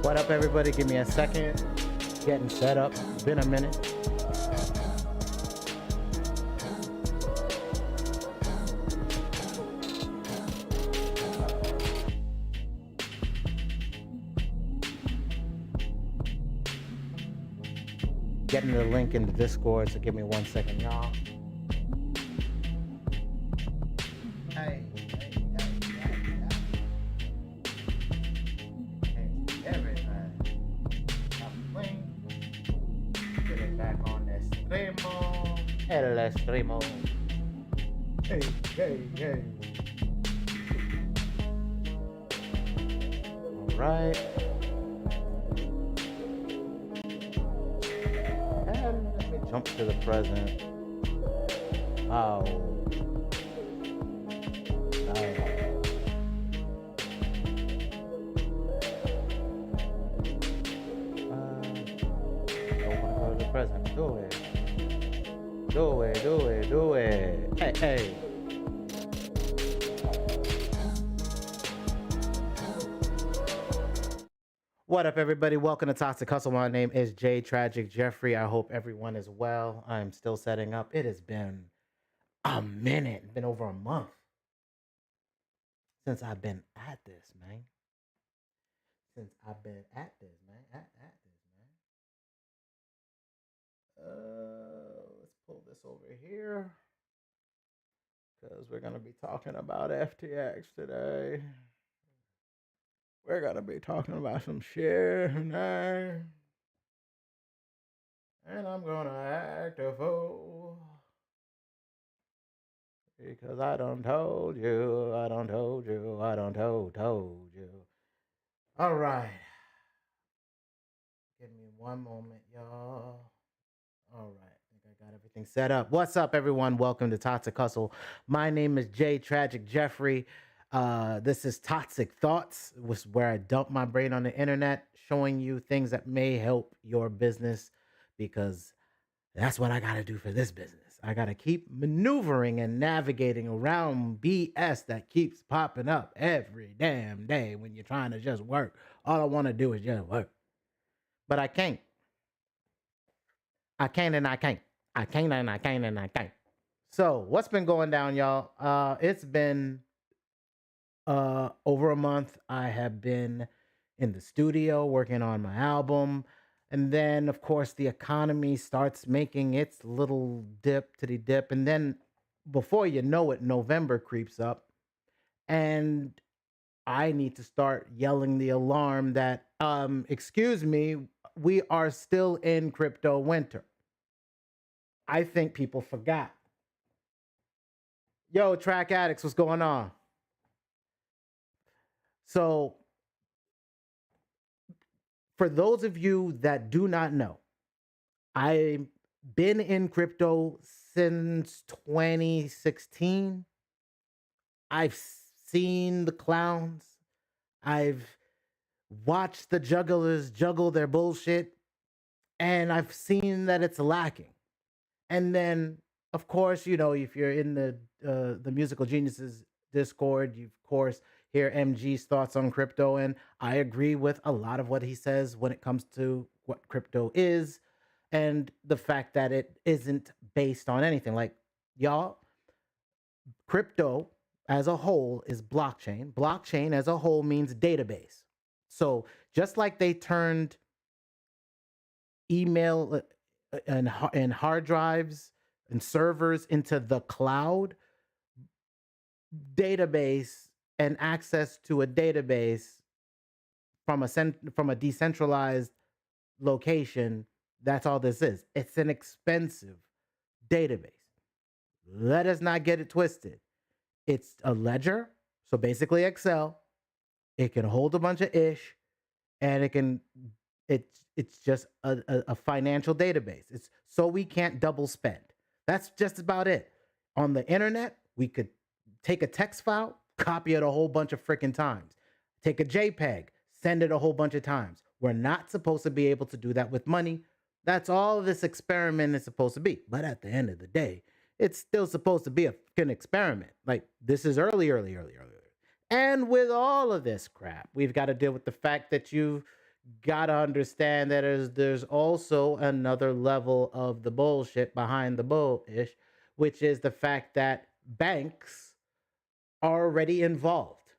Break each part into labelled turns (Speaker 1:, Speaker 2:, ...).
Speaker 1: What up, everybody? Give me a second. Getting set up. It's been a minute. Getting the link in the Discord, so give me 1 second, y'all. Hey. Get it back on the streamo. El streamo. Hey. All right. And let me jump to the present. Oh. Present. Do it. Hey. What up, everybody? Welcome to Toxic Hustle. My name is J Tragic Jeffrey. I hope everyone is well. I'm still setting up. It has been a minute. It's been over a month since I've been at this, man. Let's pull this over here because we're going to be talking about FTX today. We're going to be talking about some shit tonight. And I'm going to act a fool because I done told you. All right. Give me one moment, y'all. All right, I think I got everything set up. What's up, everyone? Welcome to Toxic Hustle. My name is J Tragic Jeffrey. This is Toxic Thoughts, where I dump my brain on the internet, showing you things that may help your business, because that's what I got to do for this business. I got to keep maneuvering and navigating around BS that keeps popping up every damn day when you're trying to just work. All I want to do is just work. But I can't. I can't. So what's been going down, y'all? It's been over a month. I have been in the studio working on my album. And then, of course, the economy starts making its little dip to the dip. And then before you know it, November creeps up. And I need to start yelling the alarm that, excuse me, we are still in crypto winter. I think people forgot. Yo, Track Addicts, what's going on? So, for those of you that do not know, I've been in crypto since 2016. I've seen the clowns. I've watched the jugglers juggle their bullshit, and I've seen that it's lacking. And then, of course, you know, if you're in the Musical Geniuses Discord, you of course hear MG's thoughts on crypto, and I agree with a lot of what he says when it comes to what crypto is and the fact that it isn't based on anything. Like, y'all, crypto as a whole is blockchain. Blockchain as a whole means database. So just like they turned email and hard drives and servers into the cloud, database and access to a database from a decentralized location, that's all this is. It's an expensive database. Let us not get it twisted. It's a ledger, so basically Excel. It can hold a bunch of ish, and it's just a financial database. It's so we can't double spend. That's just about it. On the internet, we could take a text file, copy it a whole bunch of freaking times. Take a JPEG, send it a whole bunch of times. We're not supposed to be able to do that with money. That's all this experiment is supposed to be. But at the end of the day, it's still supposed to be a fucking experiment. Like, this is early. And with all of this crap, we've got to deal with the fact that you've gotta understand that there's also another level of the bullshit behind the bullish, which is the fact that banks are already involved.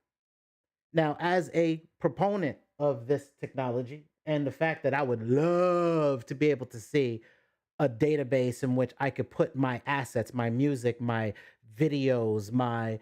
Speaker 1: Now, as a proponent of this technology and the fact that I would love to be able to see a database in which I could put my assets, my music, my videos, my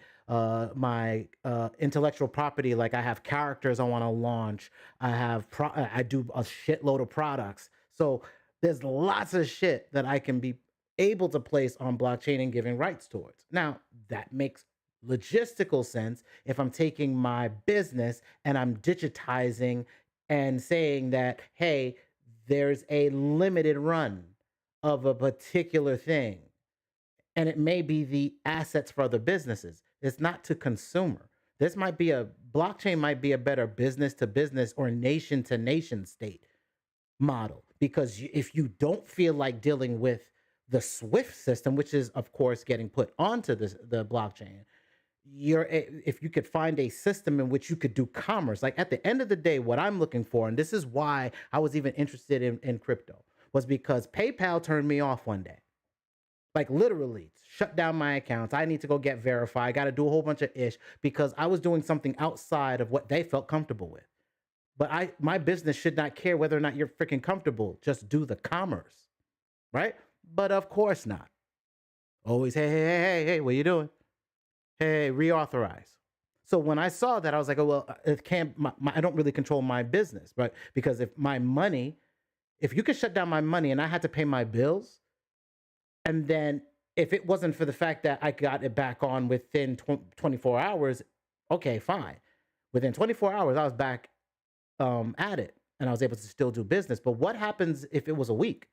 Speaker 1: intellectual property. Like I have characters I want to launch. I do a shitload of products. So there's lots of shit that I can be able to place on blockchain and giving rights towards. Now that makes logistical sense if I'm taking my business and I'm digitizing and saying that, hey, there's a limited run of a particular thing. And it may be the assets for other businesses. It's not to consumer. This might be a blockchain, might be a better business to business or nation to nation state model. Because if you don't feel like dealing with the SWIFT system, which is, of course, getting put onto the blockchain, if you could find a system in which you could do commerce, like at the end of the day, what I'm looking for, and this is why I was even interested in crypto, was because PayPal turned me off one day. Like literally shut down my accounts. I need to go get verified. I got to do a whole bunch of ish because I was doing something outside of what they felt comfortable with. But my business should not care whether or not you're freaking comfortable. Just do the commerce, right? But of course not. Always, hey, what are you doing? Hey, reauthorize. So when I saw that, I was like, oh, well, it can't, I don't really control my business, right? Because if my money, if you could shut down my money and I had to pay my bills, and then if it wasn't for the fact that I got it back on within 24 hours, okay, fine. Within 24 hours, I was back at it and I was able to still do business. But what happens if it was a week?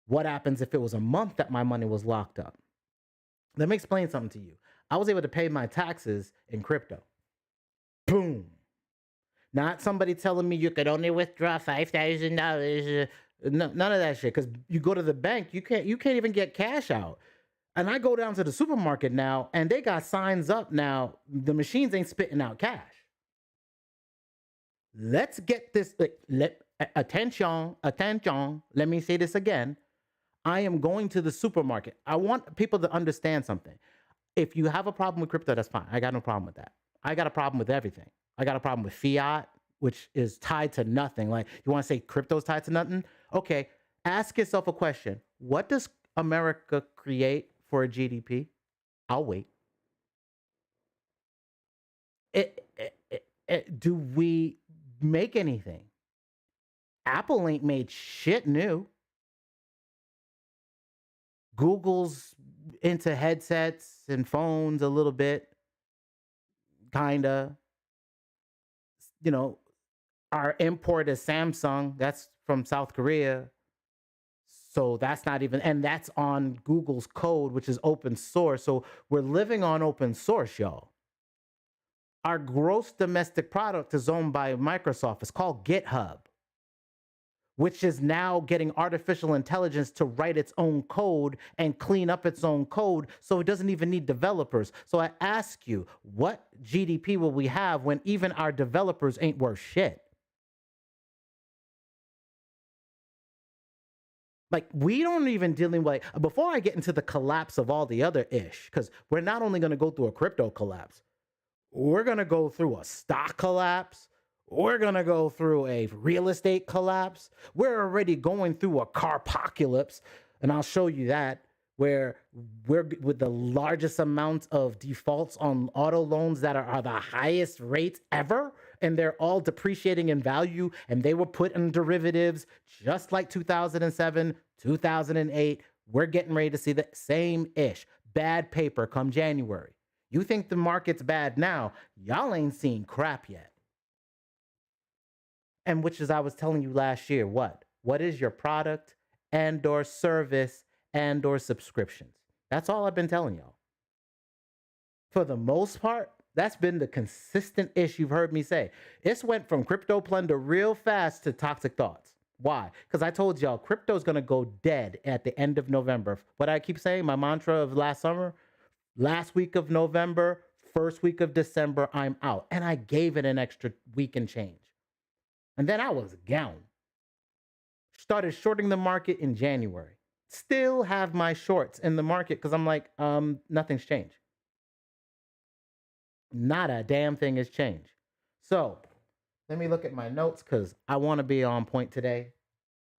Speaker 1: What happens if it was a month that my money was locked up? Let me explain something to you. I was able to pay my taxes in crypto. Boom. Not somebody telling me you could only withdraw $5,000. No, none of that shit. Because you go to the bank, you can't even get cash out. And I go down to the supermarket now, and they got signs up now. The machines ain't spitting out cash. Let's get this. Attention. Let me say this again. I am going to the supermarket. I want people to understand something. If you have a problem with crypto, that's fine. I got no problem with that. I got a problem with everything. I got a problem with fiat, which is tied to nothing. Like, you want to say crypto's tied to nothing? Okay, ask yourself a question. What does America create for a GDP? I'll wait. Do we make anything? Apple ain't made shit new. Google's into headsets and phones a little bit, kinda. You know, our import is Samsung. That's from South Korea. So that's not even, and that's on Google's code, which is open source. So we're living on open source, y'all. Our gross domestic product is owned by Microsoft. It's called GitHub, which is now getting artificial intelligence to write its own code and clean up its own code, so it doesn't even need developers. So I ask you, what GDP will we have when even our developers ain't worth shit? Like, we don't even dealing with, before I get into the collapse of all the other ish, because we're not only going to go through a crypto collapse, we're going to go through a stock collapse. We're going to go through a real estate collapse. We're already going through a carpocalypse, and I'll show you that, where we're with the largest amount of defaults on auto loans that are the highest rates ever, and they're all depreciating in value, and they were put in derivatives just like 2007, 2008. We're getting ready to see the same ish. Bad paper come January. You think the market's bad now? Y'all ain't seen crap yet. And which is, I was telling you last year, what is your product and or service and or subscriptions? That's all I've been telling y'all. For the most part, that's been the consistent issue you've heard me say. It's went from crypto plunder real fast to toxic thoughts. Why? Because I told y'all crypto is going to go dead at the end of November. What I keep saying, my mantra of last summer, last week of November, first week of December, I'm out. And I gave it an extra week and change. And then I was gone. Started shorting the market in January. Still have my shorts in the market because I'm like, nothing's changed. Not a damn thing has changed. So let me look at my notes because I want to be on point today.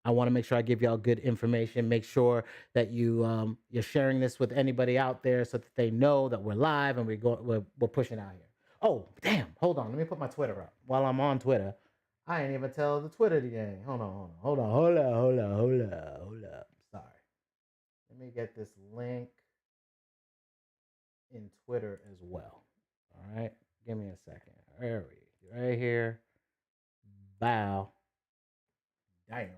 Speaker 1: I want to make sure I give y'all good information. Make sure that you're sharing this with anybody out there so that they know that we're live and we're pushing out here. Oh, damn. Hold on. Let me put my Twitter up. While I'm on Twitter, I ain't even tell the Twitter the gang. Hold up. Sorry. Let me get this link in Twitter as well. All right. Give me a second. There we right here. Bow. Damn.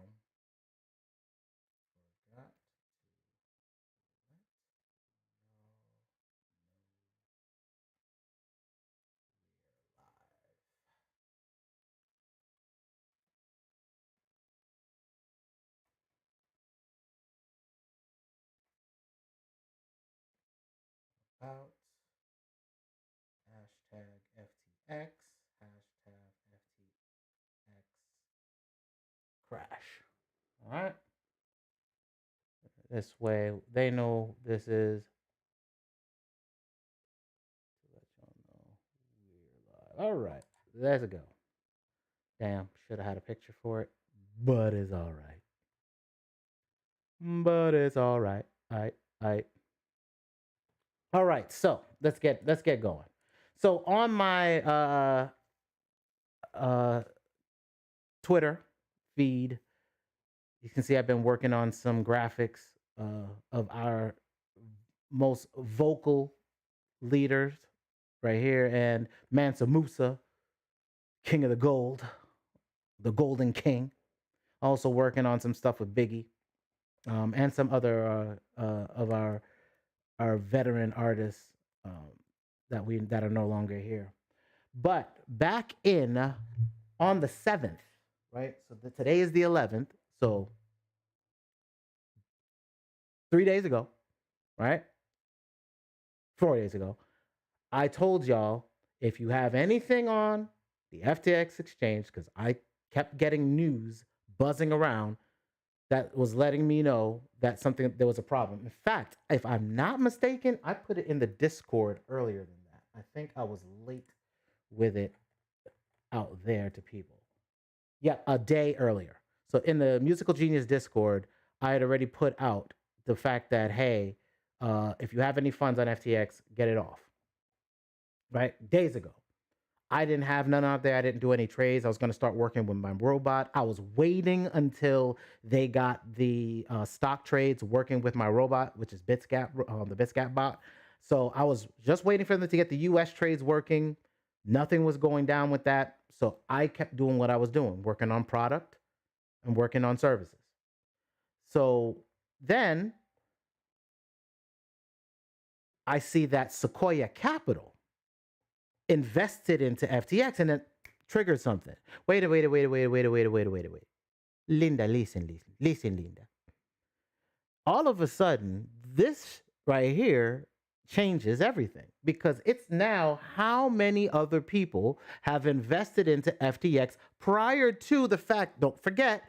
Speaker 1: About hashtag FTX, hashtag FTX crash. All right. This way they know this is. Let y'all know we're live. All right. Let's go. Damn. Should have had a picture for it, but it's all right. But it's all right. I. All right. So let's get going. So on my uh Twitter feed, you can see I've been working on some graphics of our most vocal leaders right here, and Mansa Musa, King of the Gold, the Golden King. Also working on some stuff with Biggie, and some other of our veteran artists that are no longer here. But back in on the 7th, right? So today is the 11th. So 3 days ago, right? 4 days ago, I told y'all if you have anything on the FTX exchange, because I kept getting news buzzing around that was letting me know that there was a problem. In fact, if I'm not mistaken, I put it in the Discord earlier than that. I think I was late with it out there to people. Yeah, a day earlier. So in the Musical Genius Discord, I had already put out the fact that, hey, if you have any funds on FTX, get it off. Right? Days ago. I didn't have none out there. I didn't do any trades. I was going to start working with my robot. I was waiting until they got the stock trades working with my robot, which is Bitsgap, the Bitsgap bot. So I was just waiting for them to get the US trades working. Nothing was going down with that. So I kept doing what I was doing, working on product and working on services. So then I see that Sequoia Capital invested into FTX and it triggered something. Wait. Linda, listen, Linda. All of a sudden, this right here changes everything because it's now how many other people have invested into FTX prior to the fact. Don't forget,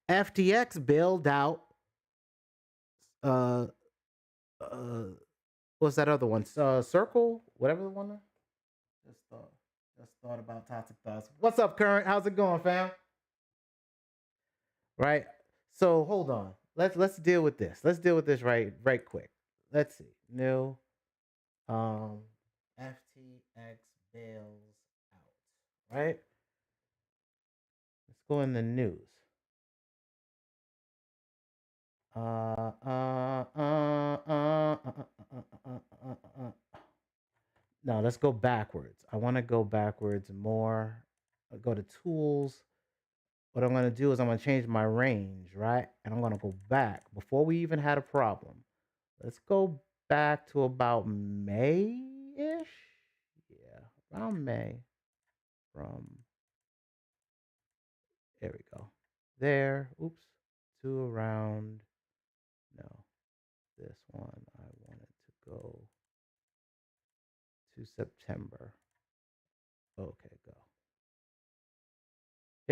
Speaker 1: FTX bailed out. What's that other one? Circle, whatever the one. Just thought about ToxicThoughts. What's up, Current? How's it going, fam? Right. So hold on. Let's deal with this. Let's deal with this right quick. Let's see. New FTX bails out. Right? Let's go in the news. No, let's go backwards. I want to go backwards more. I'll go to tools. What I'm going to do is I'm going to change my range, right? And I'm going to go back before we even had a problem. Let's go back to about May-ish. Yeah, around May. There we go. There, oops, to around, no, this one, I wanted to go to September. Okay, go.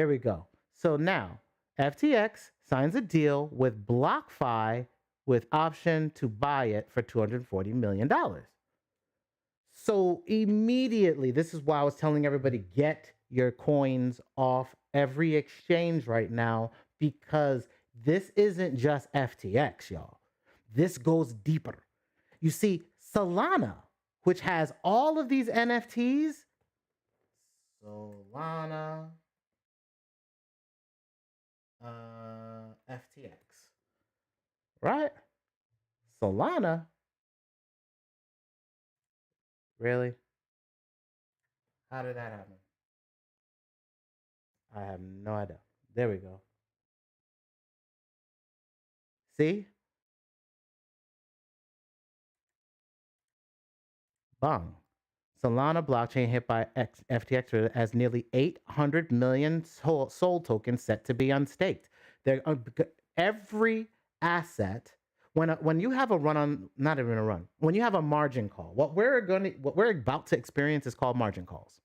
Speaker 1: Here we go. So now FTX signs a deal with BlockFi with option to buy it for $240 million. So immediately, this is why I was telling everybody, get your coins off every exchange right now, because this isn't just FTX, y'all. This goes deeper. You see, Solana, which has all of these NFTs, Solana, FTX, right? Solana, really? How did that happen? I have no idea. There we go. See? Bang. Solana blockchain hit by FTX has nearly 800 million soul tokens set to be unstaked. There, every asset. When you have a run on, not even a run, when you have a margin call, what we're about to experience is called margin calls.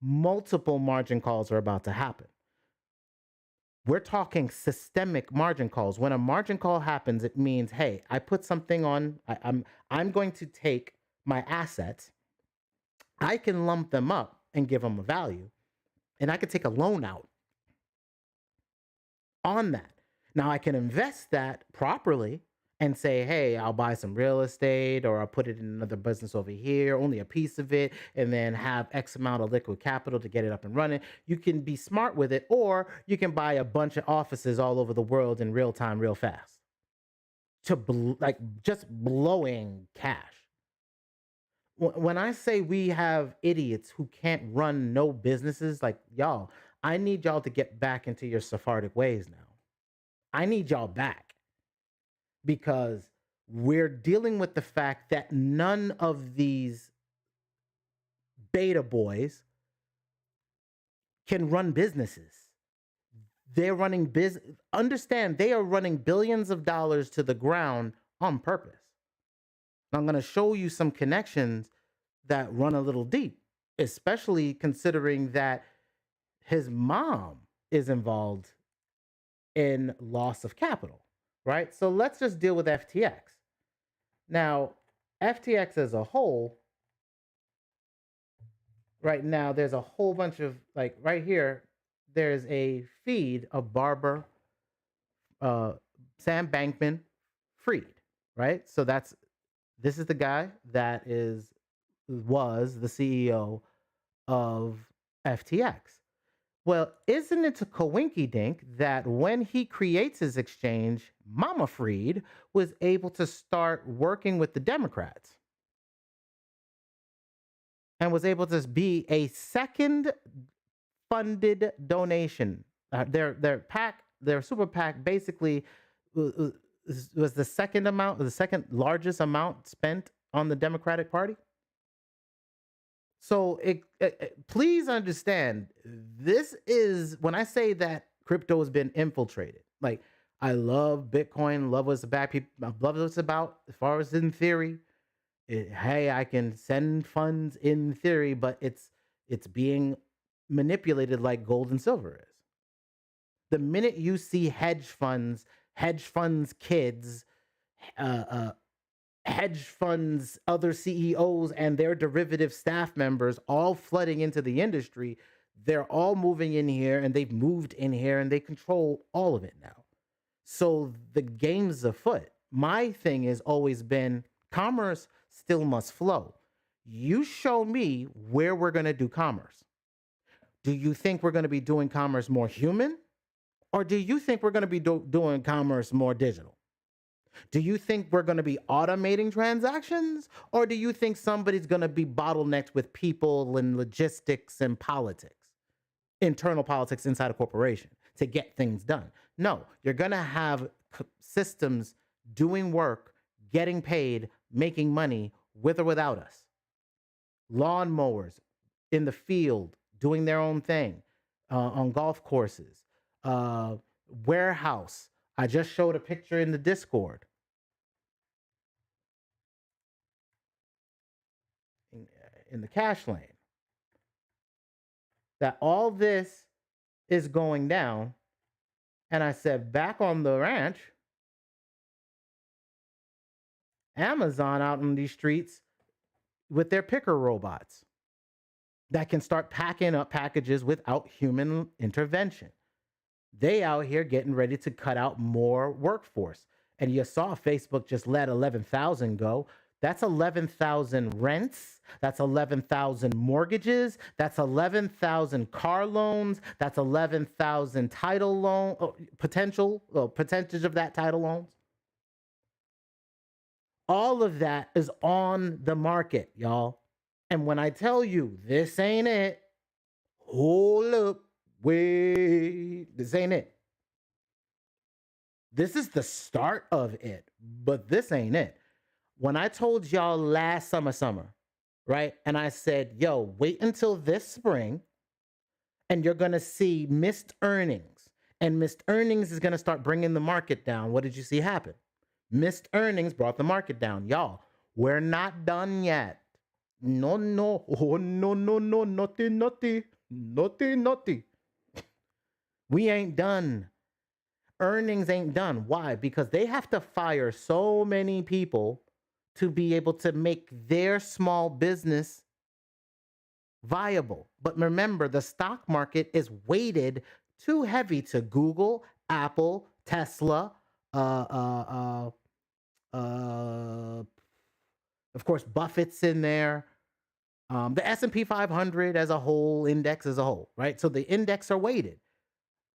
Speaker 1: Multiple margin calls are about to happen. We're talking systemic margin calls. When a margin call happens, it means, hey, I put something on. I'm going to take my assets. I can lump them up and give them a value, and I could take a loan out on that. Now I can invest that properly and say, hey, I'll buy some real estate, or I'll put it in another business over here, only a piece of it, and then have X amount of liquid capital to get it up and running. You can be smart with it, or you can buy a bunch of offices all over the world in real time, real fast, to like just blowing cash. When I say we have idiots who can't run no businesses, like y'all, I need y'all to get back into your Sephardic ways now. I need y'all back, because we're dealing with the fact that none of these beta boys can run businesses. They're running business. Understand, they are running billions of dollars to the ground on purpose. I'm going to show you some connections that run a little deep, especially considering that his mom is involved in loss of capital, right? So let's just deal with FTX. Now, FTX as a whole, right now, there's a whole bunch of, like right here, there's a feed of Barbara, Sam Bankman Fried, right? So this is the guy that was the CEO of FTX. Well, isn't it a coinkydink that when he creates his exchange, Mama Fried was able to start working with the Democrats and was able to be a second funded donation. Their PAC, their super PAC, basically was the second largest amount spent on the Democratic Party. So please understand, this is when I say that crypto has been infiltrated. Like, I love Bitcoin, love what it's about as far as in theory. Hey, I can send funds in theory, but it's being manipulated like gold and silver is. The minute you see hedge funds kids, hedge funds, other CEOs, and their derivative staff members all flooding into the industry, they're all moving in here, and they've moved in here, and they control all of it now. So the game's afoot. My thing has always been commerce still must flow. You show me where we're going to do commerce. Do you think we're going to be doing commerce more human? Or do you think we're going to be doing commerce more digital? Do you think we're going to be automating transactions? Or do you think somebody's going to be bottlenecked with people and logistics and politics, internal politics inside a corporation to get things done? No, you're going to have systems doing work, getting paid, making money with or without us. Lawnmowers in the field doing their own thing, on golf courses, warehouse. I just showed a picture in the Discord. In the cash lane. That all this is going down. And I said, back on the ranch, Amazon out in these streets with their picker robots that can start packing up packages without human intervention. They out here getting ready to cut out more workforce. And you saw Facebook just let 11,000 go. That's 11,000 rents. That's 11,000 mortgages. That's 11,000 car loans. That's 11,000 title loan percentage of that title loans. All of that is on the market, y'all. And when I tell you this ain't it, hold up, wait, this ain't it. This is the start of it, but this ain't it. When I told y'all last summer, right? And I said, yo, wait until this spring and you're going to see missed earnings. And missed earnings is going to start bringing the market down. What did you see happen? Missed earnings brought the market down. Y'all, we're not done yet. No, oh, no, naughty. We ain't done. Earnings ain't done. Why? Because they have to fire so many people to be able to make their small business viable. But remember, the stock market is weighted too heavy to Google, Apple, Tesla, of course, Buffett's in there. The S&P 500 as a whole, index as a whole, right? So the index are weighted.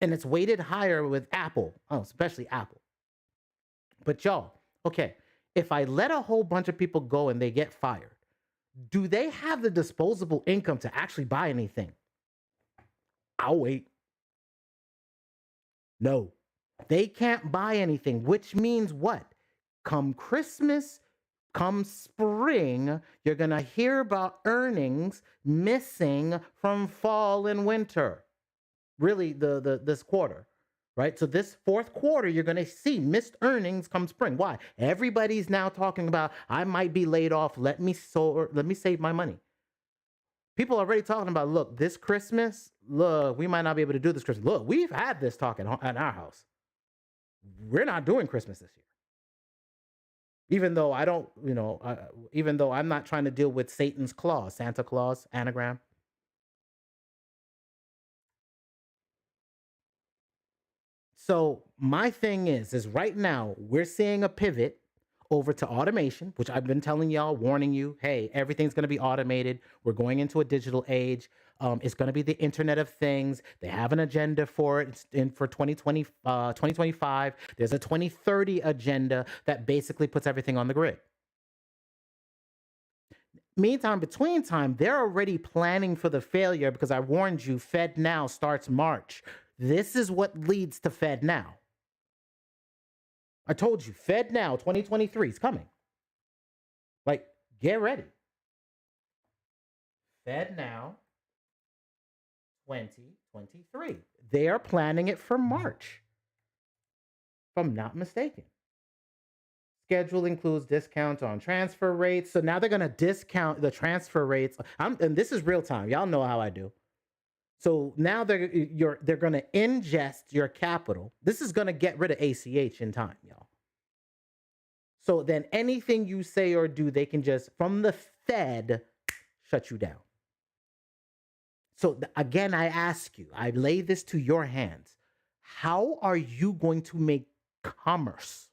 Speaker 1: And it's weighted higher with Apple, especially Apple. But y'all, okay, if I let a whole bunch of people go and they get fired, do they have the disposable income to actually buy anything? I'll wait. No, they can't buy anything, which means what? Come Christmas, come spring, you're going to hear about earnings missing from fall and winter. Really, this quarter, right? So this fourth quarter, you're going to see missed earnings come spring. Why? Everybody's now talking about, I might be laid off. Let me save my money. People are already talking about, look, this Christmas, look, we might not be able to do this Christmas. Look, we've had this talk at our house. We're not doing Christmas this year. Even though I don't, even though I'm not trying to deal with Satan's claws, Santa Claus, anagram. So my thing is right now we're seeing a pivot over to automation, which I've been telling y'all, warning you, hey, everything's going to be automated. We're going into a digital age. It's going to be the Internet of Things. They have an agenda for it. It's in for 2025. There's a 2030 agenda that basically puts everything on the grid. Meantime, between time, they're already planning for the failure because I warned you, Fed Now starts March. This is what leads to Fed Now. I told you, Fed Now 2023 is coming. Like, get ready. Fed Now 2023. They are planning it for March, if I'm not mistaken. Schedule includes discounts on transfer rates. So now they're going to discount the transfer rates. And this is real time. Y'all know how I do. So now they're going to ingest your capital. This is going to get rid of ACH in time, y'all. So then anything you say or do, they can just, from the Fed, shut you down. So again, I ask you, I lay this to your hands. How are you going to make commerce?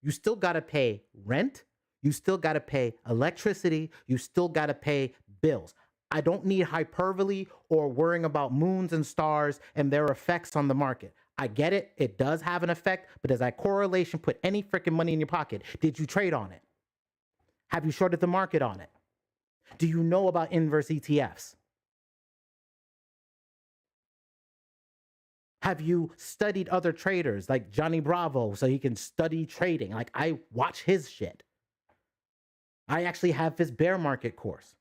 Speaker 1: You still got to pay rent. You still got to pay electricity. You still got to pay bills. I don't need hyperbole or worrying about moons and stars and their effects on the market. I get it. It does have an effect, but does that correlation put any freaking money in your pocket? Did you trade on it? Have you shorted the market on it? Do you know about inverse ETFs? Have you studied other traders like Johnny Bravo so he can study trading? Like, I watch his shit. I actually have his bear market course.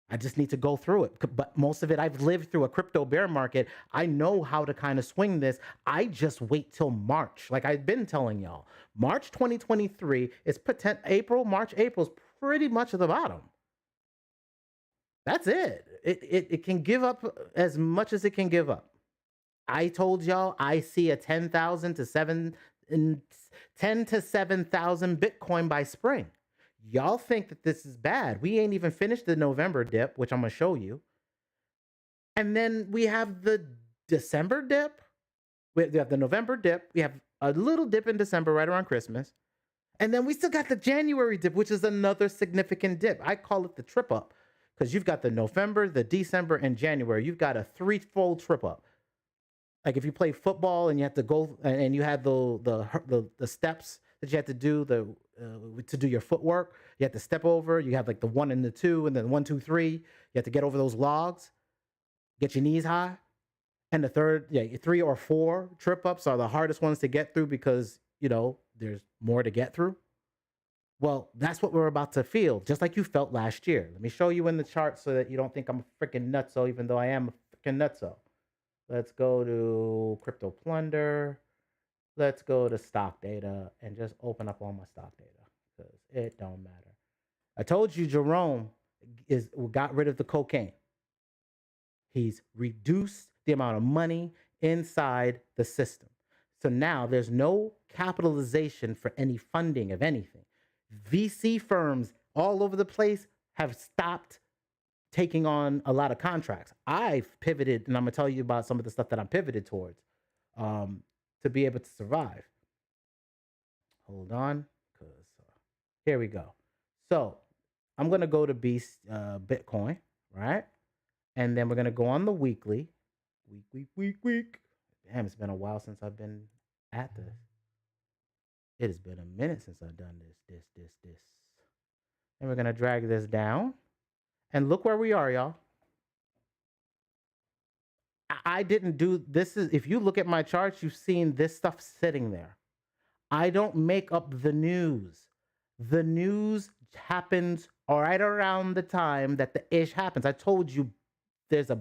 Speaker 1: I just need to go through it. But most of it, I've lived through a crypto bear market. I know how to kind of swing this. I just wait till March. Like I've been telling y'all, March 2023 is March, April is pretty much at the bottom. That's it. It can give up as much as it can give up. I told y'all I see a 10,000 to 10 to 7,000 Bitcoin by spring. Y'all think that this is bad. We ain't even finished the November dip, which I'm gonna show you. And then we have the December dip. We have the November dip. We have a little dip in December right around Christmas. And then we still got the January dip, which is another significant dip. I call it the trip up because you've got the November, the December, and January. You've got a threefold trip up. Like if you play football and you have to go and you had the steps that you had to do to do your footwork. You have to step over. You have like the 1 and the 2 and then 1, 2, 3. You have to get over those logs, get your knees high. And the third, 3 or 4 trip ups are the hardest ones to get through because, there's more to get through. Well, that's what we're about to feel, just like you felt last year. Let me show you in the chart so that you don't think I'm a freaking nutso, even though I am a freaking nutso. Let's go to Crypto Plunder. Let's go to stock data and just open up all my stock data because it don't matter. I told you Jerome got rid of the cocaine. He's reduced the amount of money inside the system. So now there's no capitalization for any funding of anything. VC firms all over the place have stopped taking on a lot of contracts. I've pivoted, and I'm gonna tell you about some of the stuff that I'm pivoted towards to be able to survive. Hold on, because here we go. So I'm gonna go to Bitcoin, right? And then we're gonna go on the weekly. Week. Damn, it's been a while since I've been at this. It has been a minute since I've done this. And we're gonna drag this down. And look where we are, y'all. I didn't do this. If you look at my charts, you've seen this stuff sitting there. I don't make up the news. The news happens right around the time that the ish happens. I told you this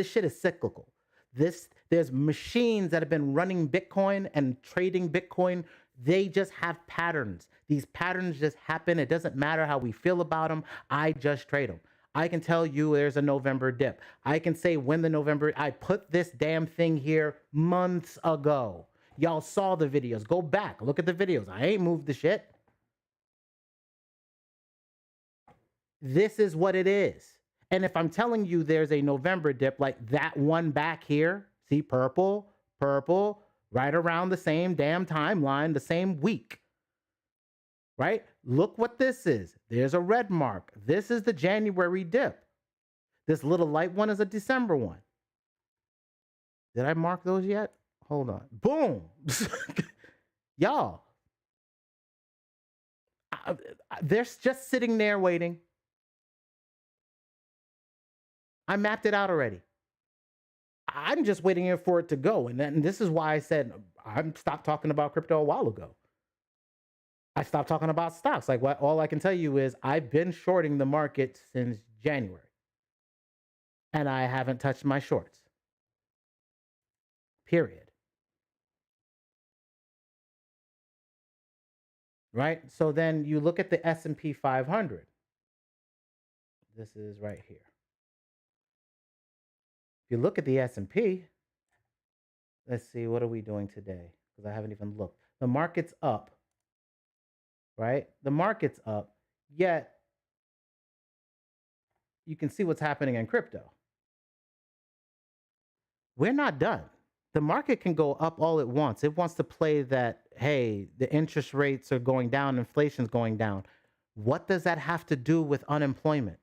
Speaker 1: shit is cyclical. There's machines that have been running Bitcoin and trading Bitcoin. They just have patterns. These patterns just happen. It doesn't matter how we feel about them. I just trade them. I can tell you there's a November dip. I can say I put this damn thing here months ago. Y'all saw the videos. Go back. Look at the videos. I ain't moved the shit. This is what it is. And if I'm telling you there's a November dip, like that one back here, see purple, right around the same damn timeline, the same week, right? Look what this is. There's a red mark. This is the January dip. This little light one is a December one. Did I mark those yet? Hold on. Boom. Y'all. They're just sitting there waiting. I mapped it out already. I'm just waiting for it to go. And this is why I said I stopped talking about crypto a while ago. I stopped talking about stocks. Like all I can tell you is I've been shorting the market since January. And I haven't touched my shorts. Period. Right? So then you look at the S&P 500. This is right here. If you look at the S&P, let's see, what are we doing today? Because I haven't even looked. The market's up, right? The market's up, yet you can see what's happening in crypto. We're not done. The market can go up all it wants. It wants to play that, hey, the interest rates are going down, inflation's going down. What does that have to do with unemployment?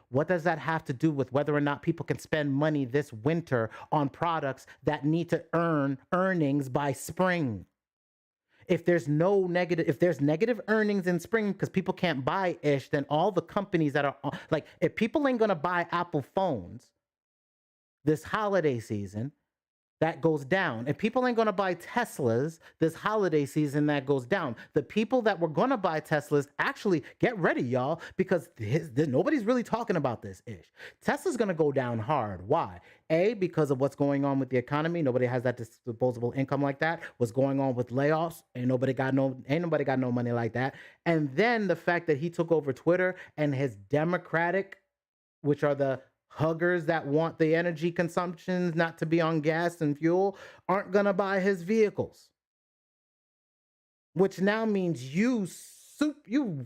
Speaker 1: What does that have to do with whether or not people can spend money this winter on products that need to earn earnings by spring? If there's negative earnings in spring because people can't buy ish, then all the companies that are like, if people ain't gonna buy Apple phones this holiday season, that goes down. If people ain't going to buy Teslas this holiday season, that goes down. The people that were going to buy Teslas, actually get ready, y'all, because nobody's really talking about this ish. Tesla's going to go down hard. Why? A, because of what's going on with the economy. Nobody has that disposable income like that. What's going on with layoffs? Ain't nobody got no money like that. And then the fact that he took over Twitter and his Democratic, which are the Huggers that want the energy consumptions not to be on gas and fuel aren't going to buy his vehicles, which now means you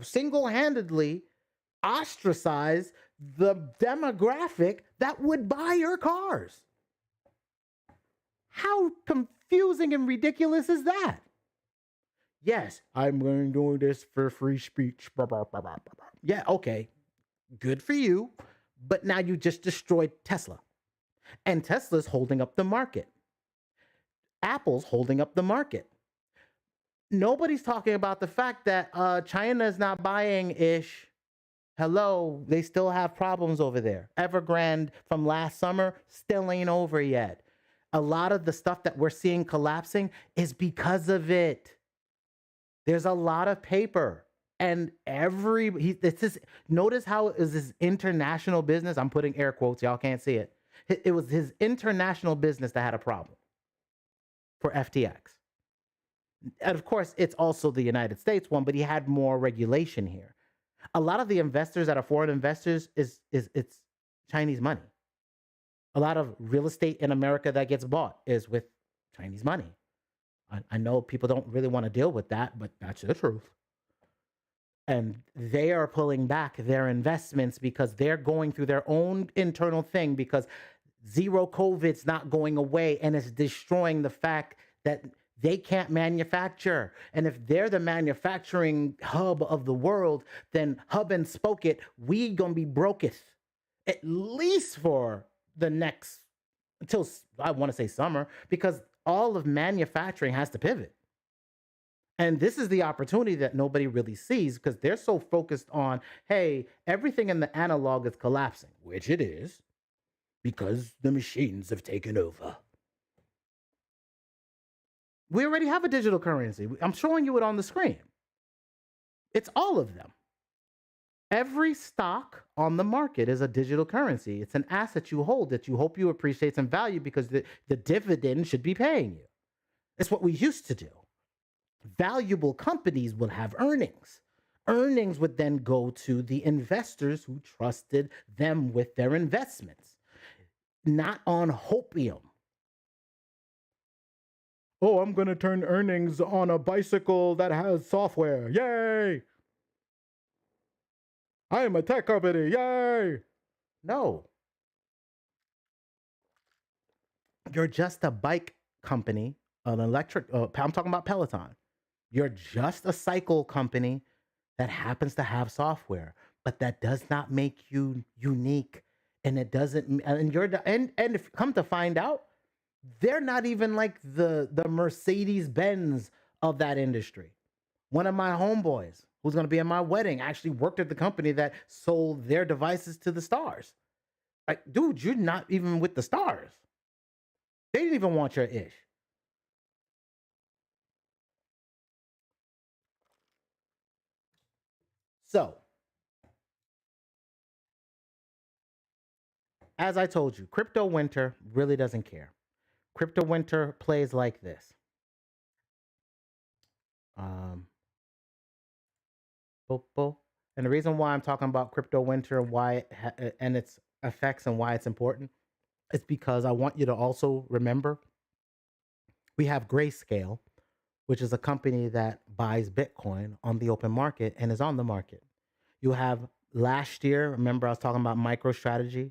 Speaker 1: single-handedly ostracize the demographic that would buy your cars. How confusing and ridiculous is that? Yes, I'm going to do this for free speech. Blah, blah, blah, blah, blah. Yeah, okay. Good for you. But now you just destroyed Tesla. And Tesla's holding up the market. Apple's holding up the market. Nobody's talking about the fact that China is not buying ish. Hello, they still have problems over there. Evergrande from last summer still ain't over yet. A lot of the stuff that we're seeing collapsing is because of it. There's a lot of paper. And notice how it is this international business. I'm putting air quotes. Y'all can't see it. It was his international business that had a problem for FTX. And of course, it's also the United States one, but he had more regulation here. A lot of the investors that are foreign investors it's Chinese money. A lot of real estate in America that gets bought is with Chinese money. I know people don't really want to deal with that, but that's the truth. And they are pulling back their investments because they're going through their own internal thing, because zero COVID's not going away and it's destroying the fact that they can't manufacture. And if they're the manufacturing hub of the world, then hub and spoke it, we gonna be broketh, at least for the next, until I want to say summer, because all of manufacturing has to pivot. And this is the opportunity that nobody really sees because they're so focused on, hey, everything in the analog is collapsing, which it is, because the machines have taken over. We already have a digital currency. I'm showing you it on the screen. It's all of them. Every stock on the market is a digital currency. It's an asset you hold that you hope you appreciate and value because the dividend should be paying you. It's what we used to do. Valuable companies will have earnings. Earnings would then go to the investors who trusted them with their investments, not on hopium. Oh, I'm going to turn earnings on a bicycle that has software. Yay! I am a tech company. Yay! No. You're just a bike company, an electric, I'm talking about Peloton. You're just a cycle company that happens to have software, but that does not make you unique. And it doesn't, and if come to find out, they're not even like the Mercedes-Benz of that industry. One of my homeboys who's going to be at my wedding actually worked at the company that sold their devices to the stars. Like, dude, you're not even with the stars. They didn't even want your ish. So, as I told you, Crypto Winter really doesn't care. Crypto Winter plays like this. And the reason why I'm talking about Crypto Winter and why and its effects and why it's important is because I want you to also remember we have Grayscale, which is a company that buys Bitcoin on the open market and is on the market. You have last year, remember I was talking about MicroStrategy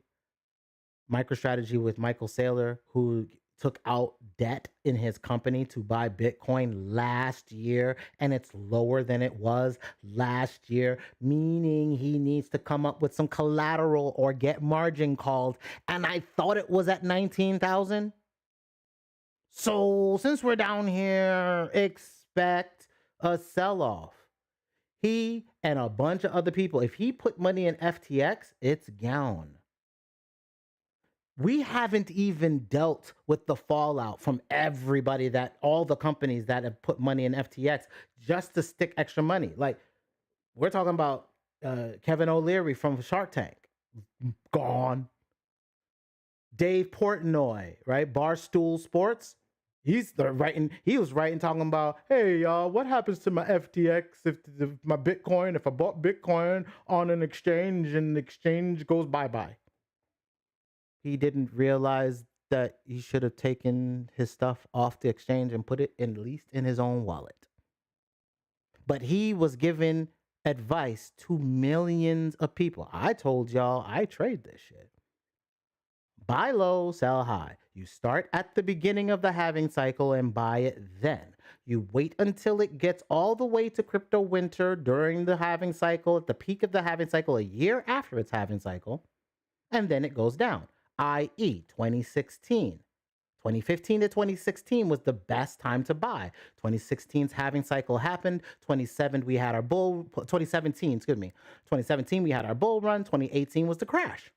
Speaker 1: with Michael Saylor, who took out debt in his company to buy Bitcoin last year, and it's lower than it was last year, meaning he needs to come up with some collateral or get margin called. And I thought it was at 19,000. So since we're down here, expect a sell-off. He and a bunch of other people, if he put money in FTX, it's gone. We haven't even dealt with the fallout from everybody, that all the companies that have put money in FTX just to stick extra money. Like, we're talking about Kevin O'Leary from Shark Tank, gone. Dave Portnoy, right? Barstool Sports. He was writing, talking about, hey, y'all, what happens to my FTX if my Bitcoin, if I bought Bitcoin on an exchange and the exchange goes bye-bye? He didn't realize that he should have taken his stuff off the exchange and put it at least in his own wallet. But he was giving advice to millions of people. I told y'all I trade this shit. Buy low, sell high. You start at the beginning of the halving cycle and buy it then. You wait until it gets all the way to crypto winter during the halving cycle, at the peak of the halving cycle, a year after its halving cycle, and then it goes down, i.e., 2016. 2015 to 2016 was the best time to buy. 2016's halving cycle happened. 2017 we had our bull. 2017, excuse me. 2017 we had our bull run. 2018 was the crash.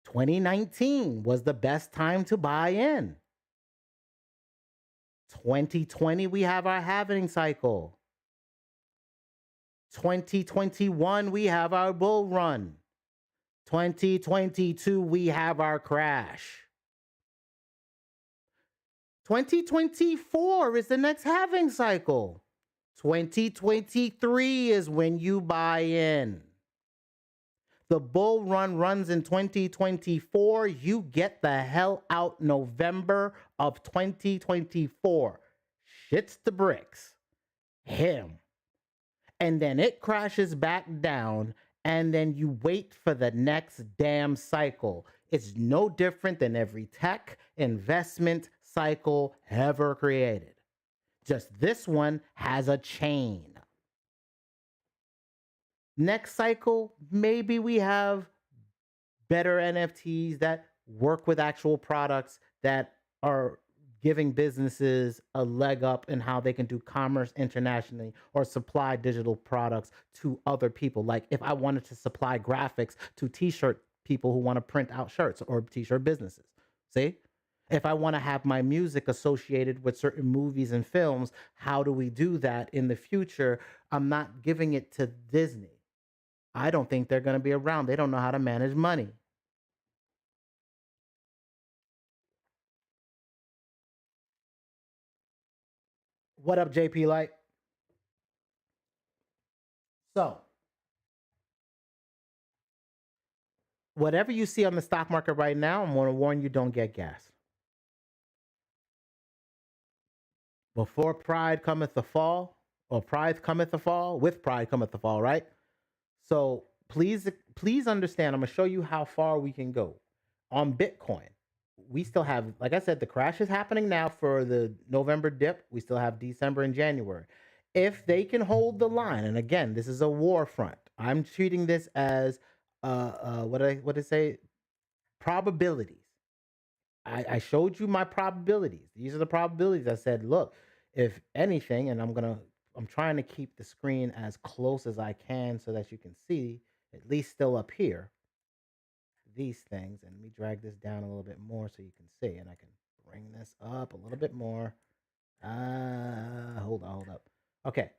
Speaker 1: 2019 was the best time to buy in. 2020 we have our halving cycle. 2021 we have our bull run. 2022 we have our crash. 2024 is the next halving cycle. 2023 is when you buy in. The bull run runs in 2024. You get the hell out November of 2024. Shits the bricks. Him. And then it crashes back down, and then you wait for the next damn cycle. It's no different than every tech investment cycle ever created. Just this one has a chain. Next cycle, maybe we have better NFTs that work with actual products that are giving businesses a leg up in how they can do commerce internationally or supply digital products to other people. Like if I wanted to supply graphics to t-shirt people who want to print out shirts or t-shirt businesses. See? If I want to have my music associated with certain movies and films, how do we do that in the future? I'm not giving it to Disney. I don't think they're going to be around. They don't know how to manage money. What up, JP Light? So, whatever you see on the stock market right now, I'm going to warn you, don't get gas. Before pride cometh the fall, or pride cometh the fall, with pride cometh the fall, right? So please understand, I'm going to show you how far we can go. On Bitcoin, we still have, like I said, the crash is happening now for the November dip. We still have December and January. If they can hold the line, and again, this is a war front. I'm treating this as what did I say? Probabilities. I showed you my probabilities. These are the probabilities. I said, look, if anything, and I'm trying to keep the screen as close as I can so that you can see, at least still up here, these things. And let me drag this down a little bit more so you can see, and I can bring this up a little bit more. Hold up. Okay.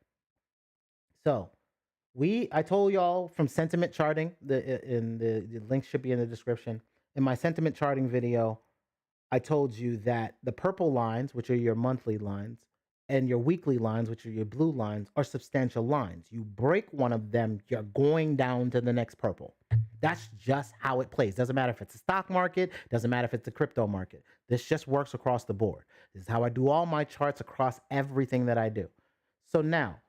Speaker 1: So I told y'all from sentiment charting, the link should be in the description. In my sentiment charting video, I told you that the purple lines, which are your monthly lines, and your weekly lines, which are your blue lines, are substantial lines. You break one of them, you're going down to the next purple. That's just how it plays. Doesn't matter if it's a stock market, doesn't matter if it's a crypto market. This just works across the board. This is how I do all my charts across everything that I do. So now,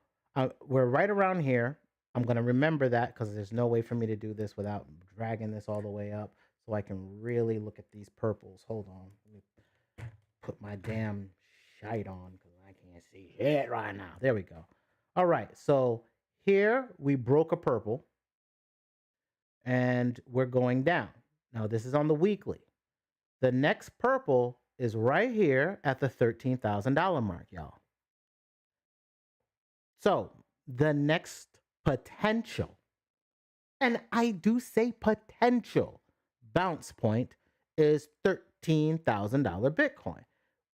Speaker 1: we're right around here. I'm going to remember that because there's no way for me to do this without dragging this all the way up so I can really look at these purples. Hold on. Let me put my damn shite on because I can't see shit right now. There we go. All right. So here we broke a purple and we're going down. Now this is on the weekly. The next purple is right here at the $13,000 mark, y'all. So the next potential, and I do say potential, bounce point is $13,000 Bitcoin.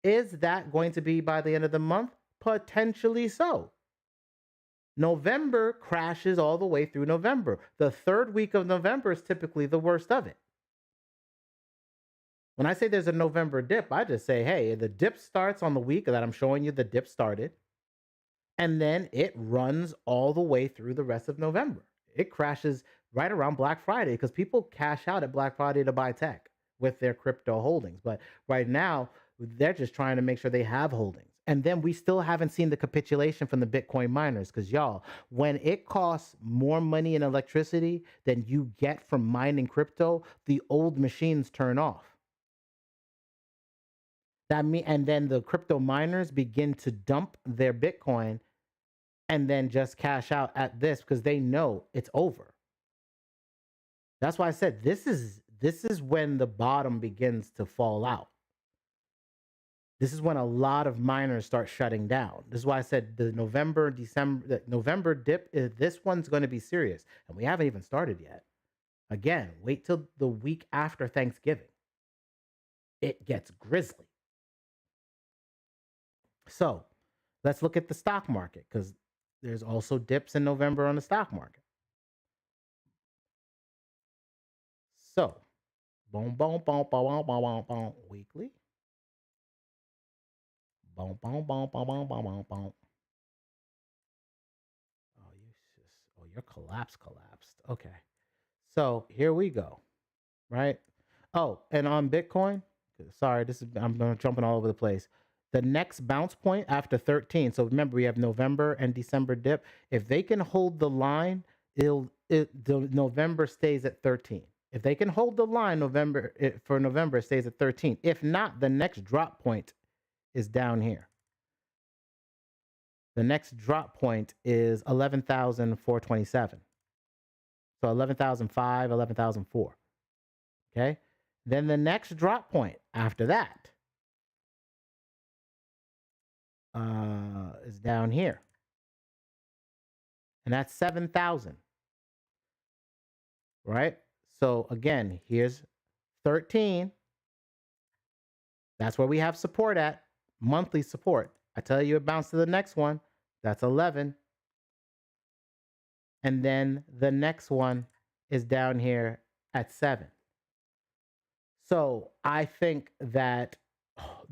Speaker 1: Is that going to be by the end of the month? Potentially so. November crashes all the way through November. The third week of November is typically the worst of it. When I say there's a November dip, I just say, hey, the dip starts on the week that I'm showing you the dip started, and then it runs all the way through the rest of November. it crashes right around Black Friday because people cash out at Black Friday to buy tech with their crypto holdings. But right now, they're just trying to make sure they have holdings. And then we still haven't seen the capitulation from the Bitcoin miners because, y'all, when it costs more money in electricity than you get from mining crypto, the old machines turn off. And then the crypto miners begin to dump their Bitcoin and then just cash out at this because they know it's over. That's why I said this is when the bottom begins to fall out. This is when a lot of miners start shutting down. This is why I said the November dip this one's going to be serious, and we haven't even started yet. Again, wait till the week after Thanksgiving. It gets grisly. So, let's look at the stock market because there's also dips in November on the stock market. So, boom, boom, boom, boom, boom, boom, boom, weekly. Boom, boom, boom, boom, boom, boom, boom, boom. Your collapsed. Okay. So here we go. Right? Oh, and on Bitcoin, sorry, I'm jumping all over the place. The next bounce point after 13. So remember, we have November and December dip. If they can hold the line, the November stays at 13. If they can hold the line, for November, it stays at 13. If not, the next drop point is down here. The next drop point is 11,427. So 11,005, 11,004. Okay. Then the next drop point after that is down here. And that's 7,000. Right? So again, here's 13. That's where we have support at, monthly support. I tell you it bounced to the next one. That's 11. And then the next one is down here at 7. So I think that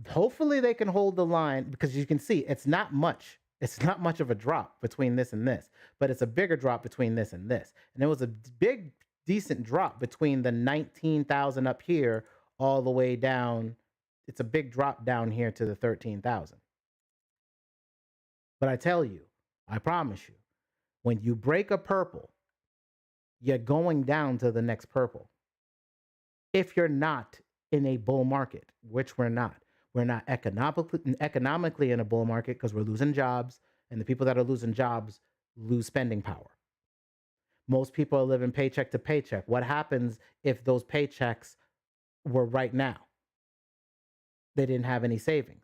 Speaker 1: hopefully they can hold the line because you can see it's not much. It's not much of a drop between this and this, but it's a bigger drop between this and this. And it was a big, decent drop between the 19,000 up here all the way down. It's a big drop down here to the 13,000. But I tell you, I promise you, when you break a purple, you're going down to the next purple. If you're not in a bull market, which we're not. We're not economically in a bull market because we're losing jobs, and the people that are losing jobs lose spending power. Most people are living paycheck to paycheck. What happens if those paychecks were right now? They didn't have any savings.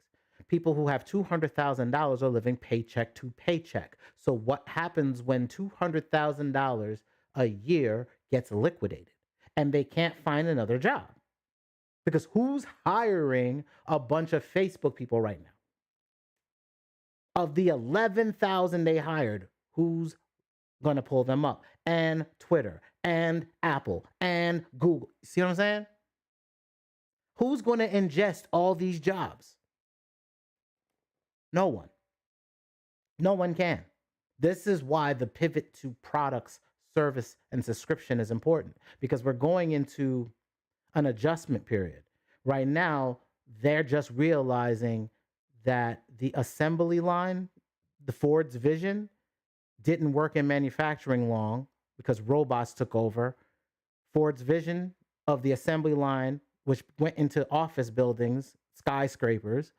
Speaker 1: People who have $200,000 are living paycheck to paycheck. So what happens when $200,000 a year gets liquidated and they can't find another job? Because who's hiring a bunch of Facebook people right now? Of the 11,000 they hired, who's going to pull them up? And Twitter and Apple and Google. See what I'm saying? Who's going to ingest all these jobs? No one. No one can. This is why the pivot to products, service, and subscription is important, because we're going into an adjustment period. Right now, they're just realizing that the assembly line, the Ford's vision, didn't work in manufacturing long because robots took over. Ford's vision of the assembly line, which went into office buildings, skyscrapers,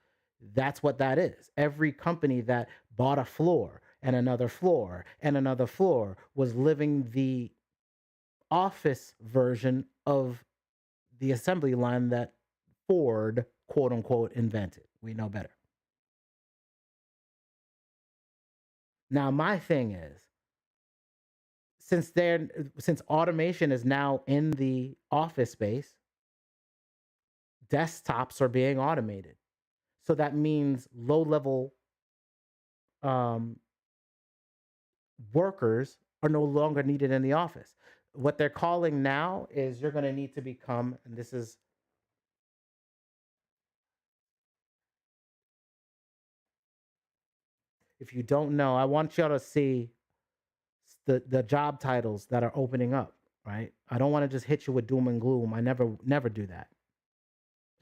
Speaker 1: that's what that is. Every company that bought a floor and another floor and another floor was living the office version of the assembly line that Ford, quote unquote, invented. We know better. Now, my thing is, since automation is now in the office space, desktops are being automated. So that means low-level workers are no longer needed in the office. What they're calling now is you're going to need to become, and this is, if you don't know, I want y'all to see the job titles that are opening up, right? I don't want to just hit you with doom and gloom. I never do that.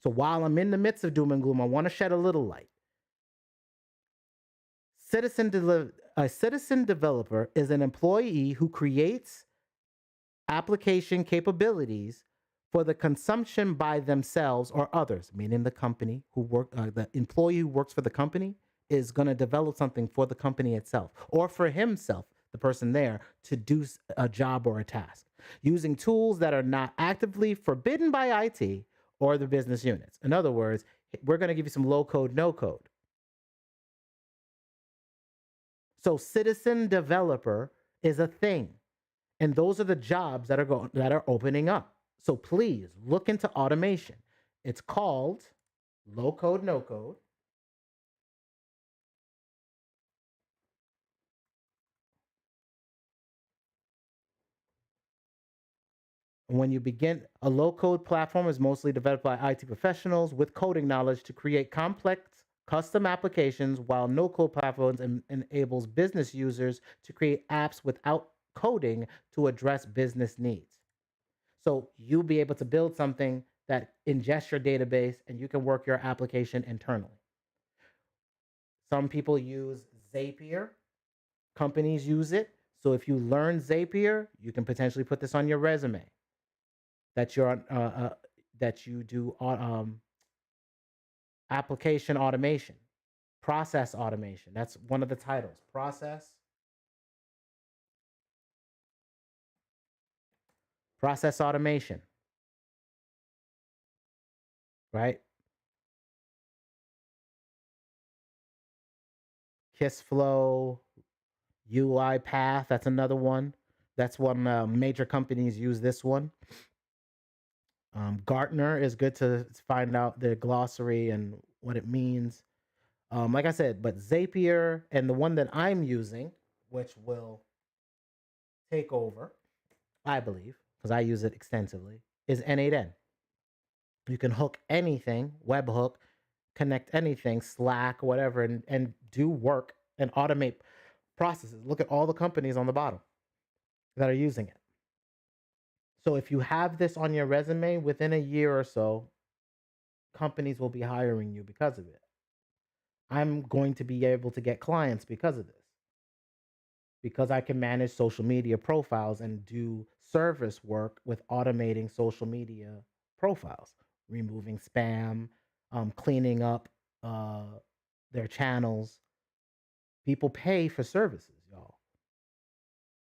Speaker 1: So while I'm in the midst of doom and gloom, I want to shed a little light. A citizen developer is an employee who creates application capabilities for the consumption by themselves or others, meaning the company the employee who works for the company is going to develop something for the company itself or for himself, the person there, to do a job or a task using tools that are not actively forbidden by IT or the business units. In other words, we're going to give you some low code, no code. So citizen developer is a thing. And those are the jobs that are opening up. So please look into automation. It's called low code, no code. When you begin, a low code platform is mostly developed by IT professionals with coding knowledge to create complex custom applications, while no code platforms enables business users to create apps without coding to address business needs. So you'll be able to build something that ingests your database and you can work your application internally. Some people use Zapier. Companies use it. So if you learn Zapier, you can potentially put this on your resume that you do application automation, process automation. That's one of the titles. Process automation, right? KissFlow, UiPath, that's another one. That's one major companies use this one. Gartner is good to find out the glossary and what it means. Like I said, but Zapier and the one that I'm using, which will take over, I believe, because I use it extensively, is N8N. You can hook anything, webhook, connect anything, Slack, whatever, and do work and automate processes. Look at all the companies on the bottom that are using it. So if you have this on your resume, within a year or so, companies will be hiring you because of it. I'm going to be able to get clients because of this, because I can manage social media profiles and do service work with automating social media profiles, removing spam, cleaning up their channels. People pay for services, y'all.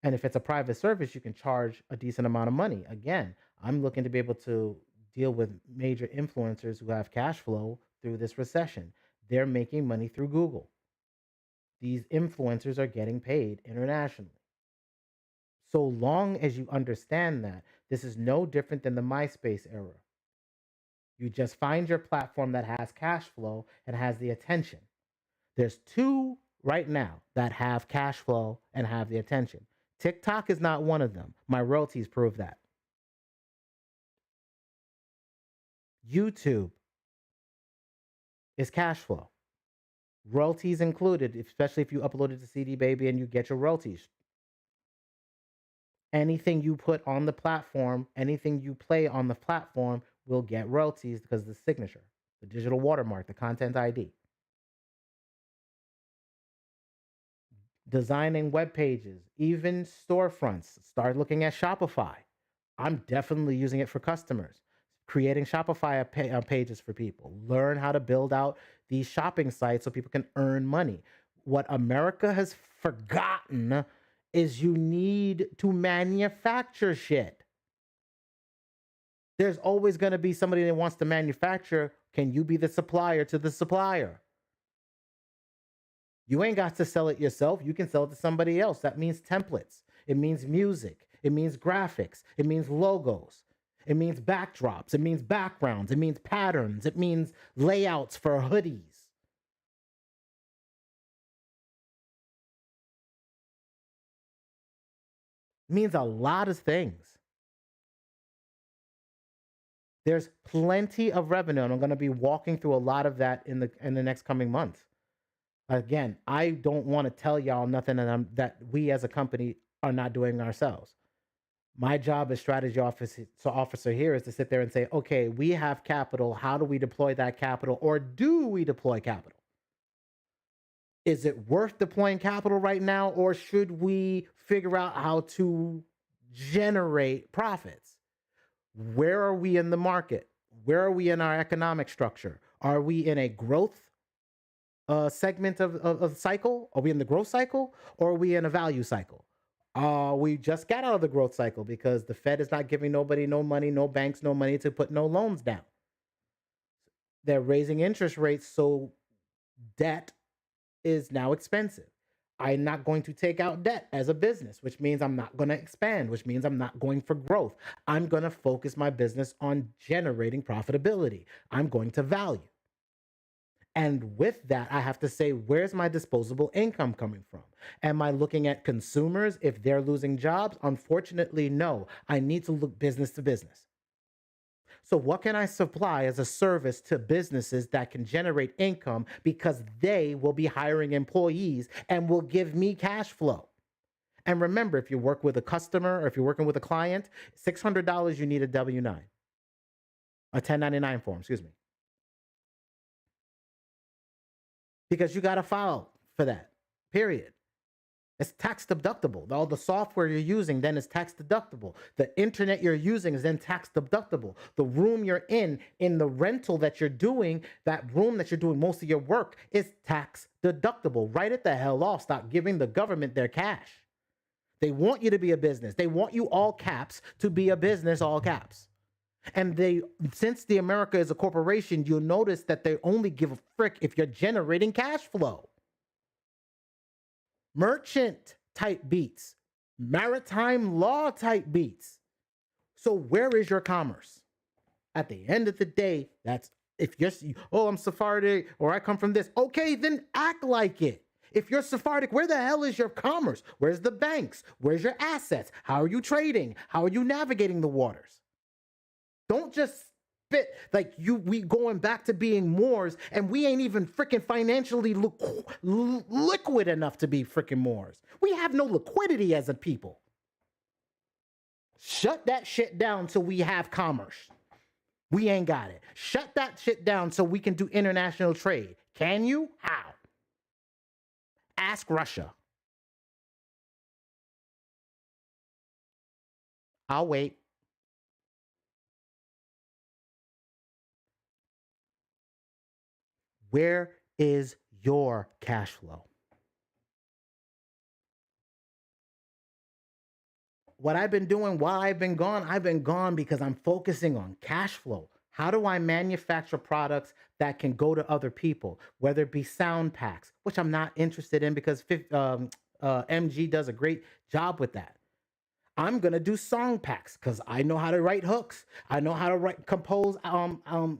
Speaker 1: And if it's a private service, you can charge a decent amount of money. Again, I'm looking to be able to deal with major influencers who have cash flow through this recession. They're making money through Google. These influencers are getting paid internationally. So long as you understand that, this is no different than the MySpace era. You just find your platform that has cash flow and has the attention. There's two right now that have cash flow and have the attention. TikTok is not one of them. My royalties prove that. YouTube is cash flow. Royalties included, especially if you upload it to CD Baby and you get your royalties. Anything you put on the platform, anything you play on the platform will get royalties because of the signature, the digital watermark, the content ID. Designing web pages, even storefronts. Start looking at Shopify. I'm definitely using it for customers. Creating Shopify pages for people. Learn how to build out these shopping sites so people can earn money. What America has forgotten is you need to manufacture shit. There's always going to be somebody that wants to manufacture. Can you be the supplier to the supplier? You ain't got to sell it yourself. You can sell it to somebody else. That means templates. It means music. It means graphics. It means logos. It means backdrops. It means backgrounds. It means patterns. It means layouts for hoodies. It means a lot of things. There's plenty of revenue, and I'm going to be walking through a lot of that in the next coming months. Again, I don't want to tell y'all nothing that we as a company are not doing ourselves. My job as strategy officer here is to sit there and say, okay, we have capital. How do we deploy that capital? Or do we deploy capital? Is it worth deploying capital right now? Or should we figure out how to generate profits? Where are we in the market? Where are we in our economic structure? Are we in a growth segment of cycle? Are we in the growth cycle, or are we in a value cycle? We just got out of the growth cycle because the Fed is not giving nobody no money, no banks no money to put no loans down. They're raising interest rates, so debt is now expensive. I'm not going to take out debt as a business, which means I'm not going to expand, which means I'm not going for growth. I'm going to focus my business on generating profitability. I'm going to value. And with that, I have to say, where's my disposable income coming from? Am I looking at consumers if they're losing jobs? Unfortunately, no. I need to look business to business. So what can I supply as a service to businesses that can generate income because they will be hiring employees and will give me cash flow? And remember, if you work with a customer or if you're working with a client, $600, you need a W-9, a 1099 form, excuse me. Because you got to file for that, period. It's tax deductible. All the software you're using then is tax deductible. The internet you're using is then tax deductible. The room you're in the rental that you're doing, that room that you're doing most of your work is tax deductible. Write it the hell off. Stop giving the government their cash. They want you to be a business. They want you, all caps, to be a business, all caps. And since the America is a corporation, you'll notice that they only give a frick if you're generating cash flow. Merchant type beats, maritime law type beats. So where is your commerce? At the end of the day, that's if you're, oh, I'm Sephardic or I come from this. Okay, then act like it. If you're Sephardic, where the hell is your commerce? Where's the banks? Where's your assets? How are you trading? How are you navigating the waters? Don't just spit like we going back to being Moors and we ain't even freaking financially liquid enough to be freaking Moors. We have no liquidity as a people. Shut that shit down so we have commerce. We ain't got it. Shut that shit down so we can do international trade. Can you? How? Ask Russia. I'll wait. Where is your cash flow? What I've been doing while I've been gone because I'm focusing on cash flow. How do I manufacture products that can go to other people, whether it be sound packs, which I'm not interested in because MG does a great job with that. I'm gonna do song packs because I know how to write hooks. I know how to compose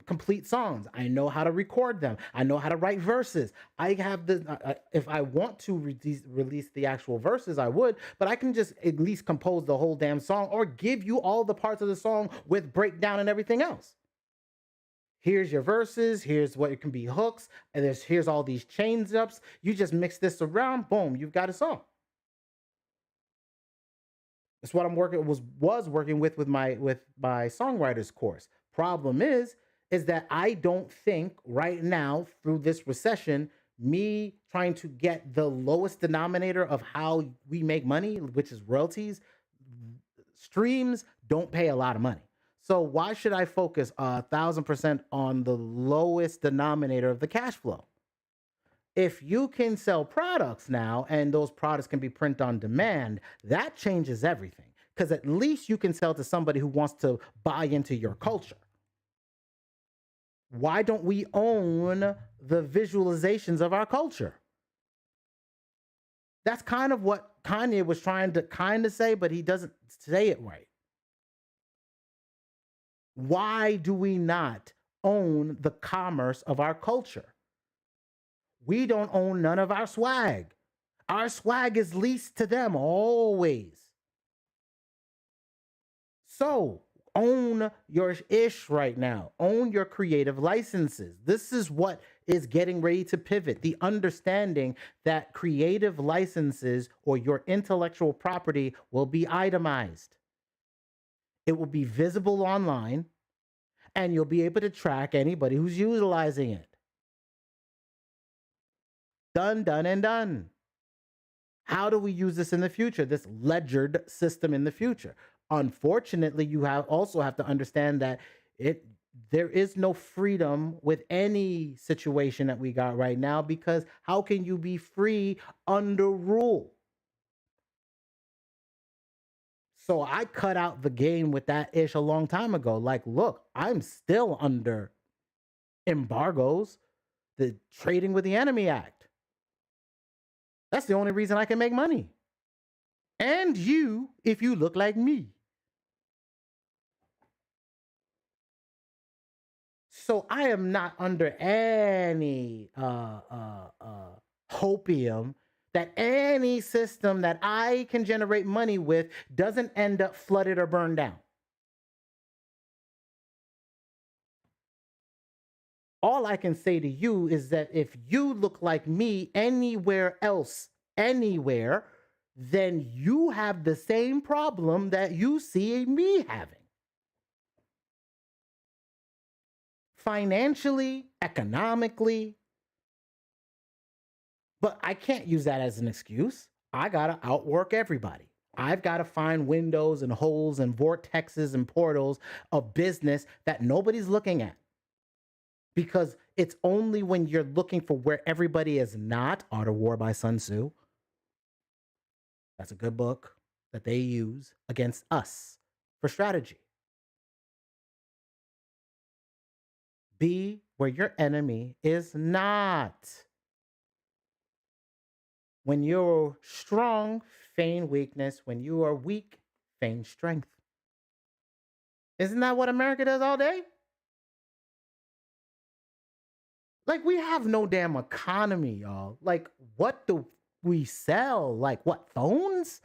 Speaker 1: complete songs. I know how to record them. I know how to write verses. I have the if I want to release the actual verses, I would, but I can just at least compose the whole damn song or give you all the parts of the song with breakdown and everything else. Here's your verses. Here's what it can be hooks, and here's all these chains ups. You just mix this around, boom, you've got a song. That's what I'm working was working with my songwriters course. Problem is that I don't think right now through this recession, me trying to get the lowest denominator of how we make money, which is royalties, streams don't pay a lot of money. So why should I focus 1,000% on the lowest denominator of the cash flow? If you can sell products now and those products can be print on demand, that changes everything. Because at least you can sell to somebody who wants to buy into your culture. Why don't we own the visualizations of our culture? That's kind of what Kanye was trying to kind of say, but he doesn't say it right. Why do we not own the commerce of our culture? We don't own none of our swag. Our swag is leased to them always. So own your ish right now. Own your creative licenses. This is what is getting ready to pivot. The understanding that creative licenses or your intellectual property will be itemized, it will be visible online, and you'll be able to track anybody who's utilizing it. Done, done, and done. How do we use this in the future? This ledgered system in the future. Unfortunately, you also have to understand that there is no freedom with any situation that we got right now, because how can you be free under rule? So I cut out the game with that ish a long time ago. Like, look, I'm still under embargoes, the Trading with the Enemy Act. That's the only reason I can make money. And you, if you look like me. So I am not under any hopium that any system that I can generate money with doesn't end up flooded or burned down. All I can say to you is that if you look like me anywhere else, anywhere, then you have the same problem that you see me having. Financially, economically. But I can't use that as an excuse. I got to outwork everybody. I've got to find windows and holes and vortexes and portals of business that nobody's looking at. Because it's only when you're looking for where everybody is not. Art of War by Sun Tzu. That's a good book that they use against us for strategy. Be where your enemy is not. When you're strong, feign weakness. When you are weak, feign strength. Isn't that what America does all day? Like, we have no damn economy, y'all. Like, what do we sell? Like, what, phones?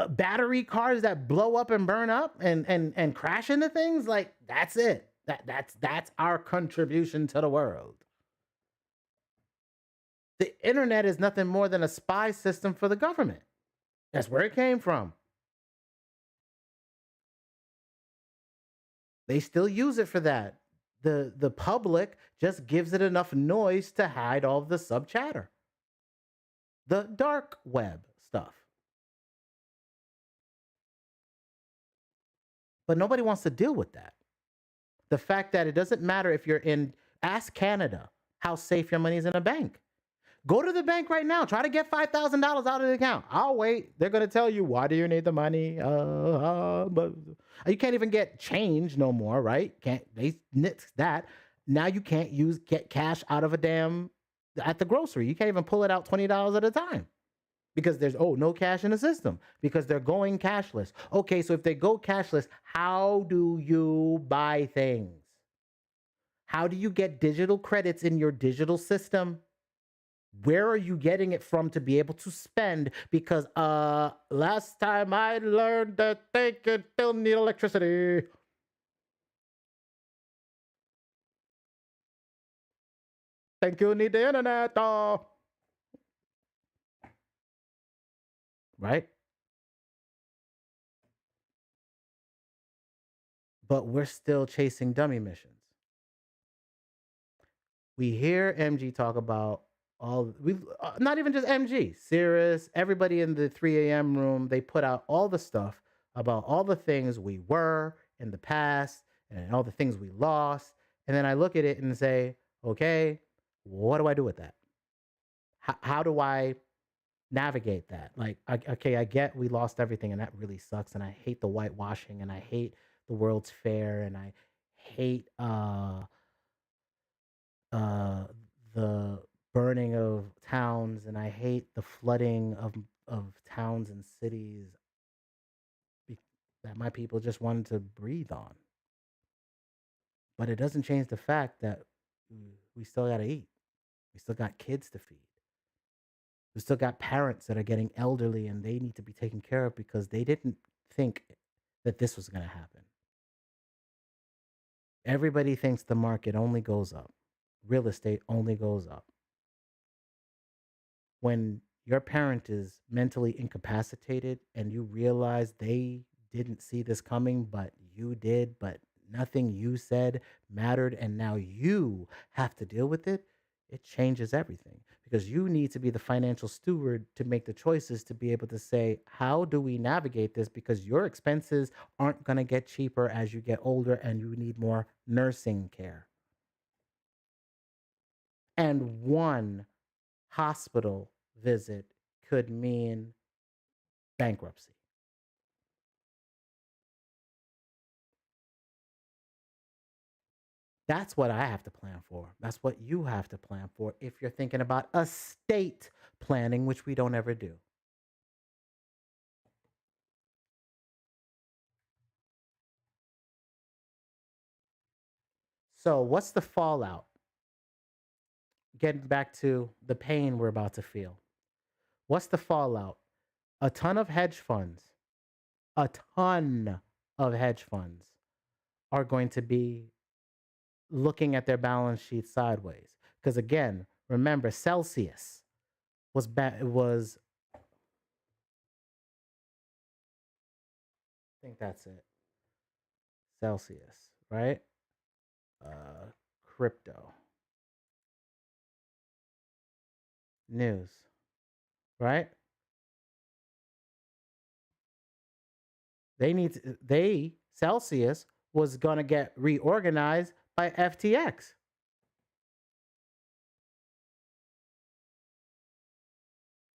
Speaker 1: Battery cars that blow up and burn up and crash into things? Like, that's it. That's our contribution to the world. The internet is nothing more than a spy system for the government. That's where it came from. They still use it for that. The public just gives it enough noise to hide all of the sub chatter. The dark web stuff. But nobody wants to deal with that. The fact that it doesn't matter if you're in, ask Canada how safe your money is in a bank. Go to the bank right now. Try to get $5,000 out of the account. I'll wait. They're going to tell you, why do you need the money? But you can't even get change no more, right? They nixed that. Now you can't get cash out of at the grocery. You can't even pull it out $20 at a time because there's no cash in the system because they're going cashless. Okay, so if they go cashless, how do you buy things? How do you get digital credits in your digital system? Where are you getting it from to be able to spend? Because last time I learned that they could still need electricity. Think you need the internet, though. Right? But we're still chasing dummy missions. We hear MG talk about not even just MG, Cirrus, everybody in the 3 a.m. room, they put out all the stuff about all the things we were in the past and all the things we lost. And then I look at it and say, okay, what do I do with that? How do I navigate that? Like, okay, I get we lost everything and that really sucks. And I hate the whitewashing and I hate the World's Fair and I hate the burning of towns and I hate the flooding of towns and cities that my people just wanted to breathe on. But it doesn't change the fact that we still got to eat. We still got kids to feed. We still got parents that are getting elderly and they need to be taken care of because they didn't think that this was going to happen. Everybody thinks the market only goes up. Real estate only goes up. When your parent is mentally incapacitated and you realize they didn't see this coming, but you did, but nothing you said mattered, and now you have to deal with it, it changes everything because you need to be the financial steward to make the choices to be able to say, how do we navigate this? Because your expenses aren't going to get cheaper as you get older and you need more nursing care. And one hospital visit could mean bankruptcy. That's what I have to plan for. That's what you have to plan for if you're thinking about estate planning, which we don't ever do. So, what's the fallout? Getting back to the pain we're about to feel. What's the fallout? A ton of hedge funds, a ton of hedge funds are going to be looking at their balance sheet sideways. Because again, remember, Celsius was I think that's it. Celsius, right? Crypto news, right? They Celsius was gonna get reorganized by FTX.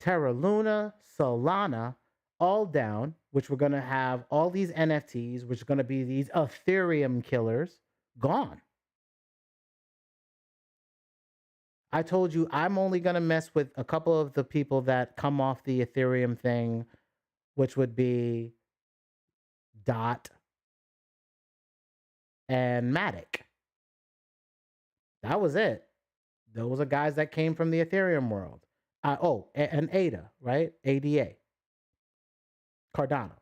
Speaker 1: Terra Luna, Solana, all down, which we're gonna have all these NFTs, which are gonna be these Ethereum killers, gone. I told you I'm only gonna mess with a couple of the people that come off the Ethereum thing, which would be Dot and Matic. That was it. Those are guys that came from the Ethereum world. And ADA, right? ADA, Cardano.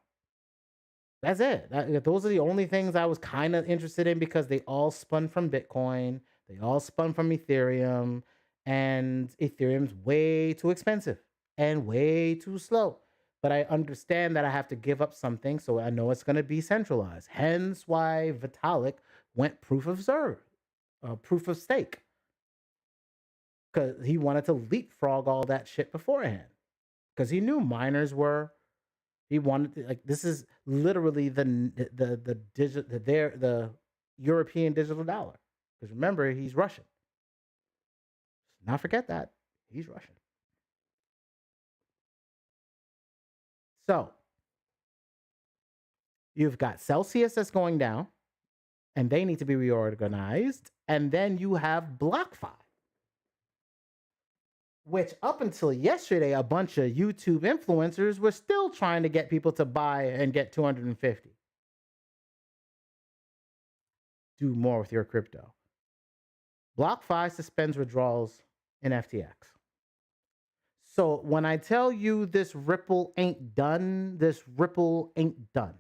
Speaker 1: That's it. Those are the only things I was kind of interested in because they all spun from Bitcoin. They all spun from Ethereum. And Ethereum's way too expensive and way too slow. But I understand that I have to give up something, so I know it's going to be centralized. Hence why Vitalik went proof of serve, proof of stake, because he wanted to leapfrog all that shit beforehand. Because he knew miners were. He wanted to, like, this is literally the European digital dollar. Because remember, he's Russian. Not forget that he's Russian. So you've got Celsius that's going down, and they need to be reorganized. And then you have BlockFi, which up until yesterday, a bunch of YouTube influencers were still trying to get people to buy and get 250. Do more with your crypto. BlockFi suspends withdrawals in FTX. So when I tell you this Ripple ain't done, this Ripple ain't done.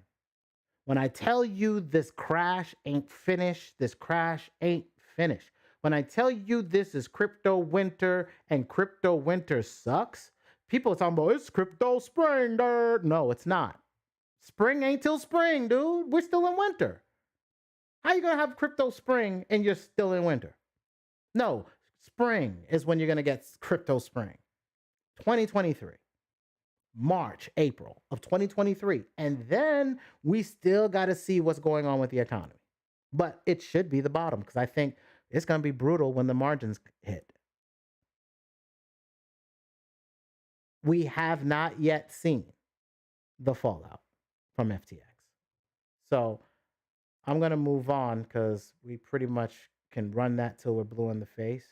Speaker 1: When I tell you this crash ain't finished, this crash ain't finished. When I tell you this is crypto winter and crypto winter sucks, people are talking about it's crypto spring, dude. No, it's not. Spring ain't till spring, dude. We're still in winter. How you gonna have crypto spring and you're still in winter? No, spring is when you're gonna get crypto spring. 2023. March, April of 2023. And then we still got to see what's going on with the economy. But it should be the bottom because I think it's going to be brutal when the margins hit. We have not yet seen the fallout from FTX. So I'm going to move on because we pretty much can run that till we're blue in the face.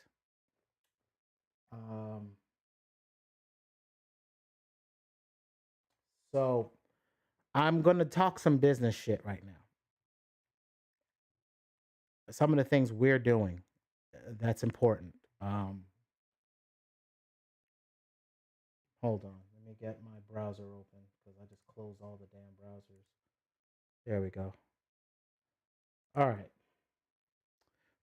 Speaker 1: So I'm going to talk some business shit right now. Some of the things we're doing that's important. Hold on. Let me get my browser open because I just closed all the damn browsers. There we go. All right.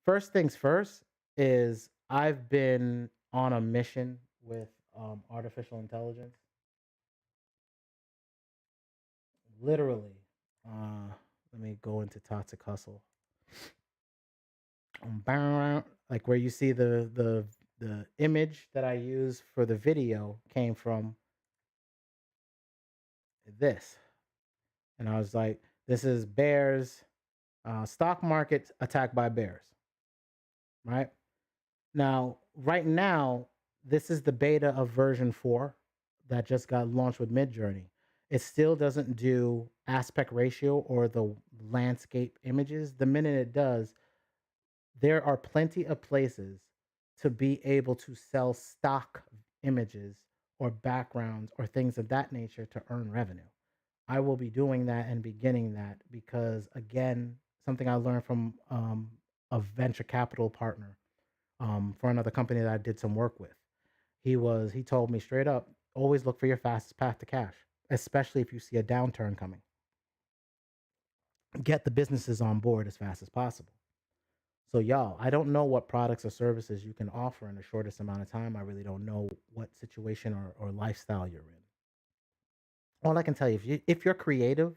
Speaker 1: First things first is I've been on a mission with artificial intelligence. Literally, uh, let me go into Toxic Hustle. Like where you see the image that I use for the video came from this, and I was like, "This is bears, stock market attacked by bears." Right now, right now, this is the beta of version 4 that just got launched with Midjourney. It still doesn't do aspect ratio or the landscape images. The minute it does, there are plenty of places to be able to sell stock images or backgrounds or things of that nature to earn revenue. I will be doing that and beginning that because, again, something I learned from a venture capital partner for another company that I did some work with. He told me straight up, always look for your fastest path to cash, especially if you see a downturn coming. Get the businesses on board as fast as possible. So, y'all, I don't know what products or services you can offer in the shortest amount of time. I really don't know what situation or lifestyle you're in. All I can tell you, if you're creative,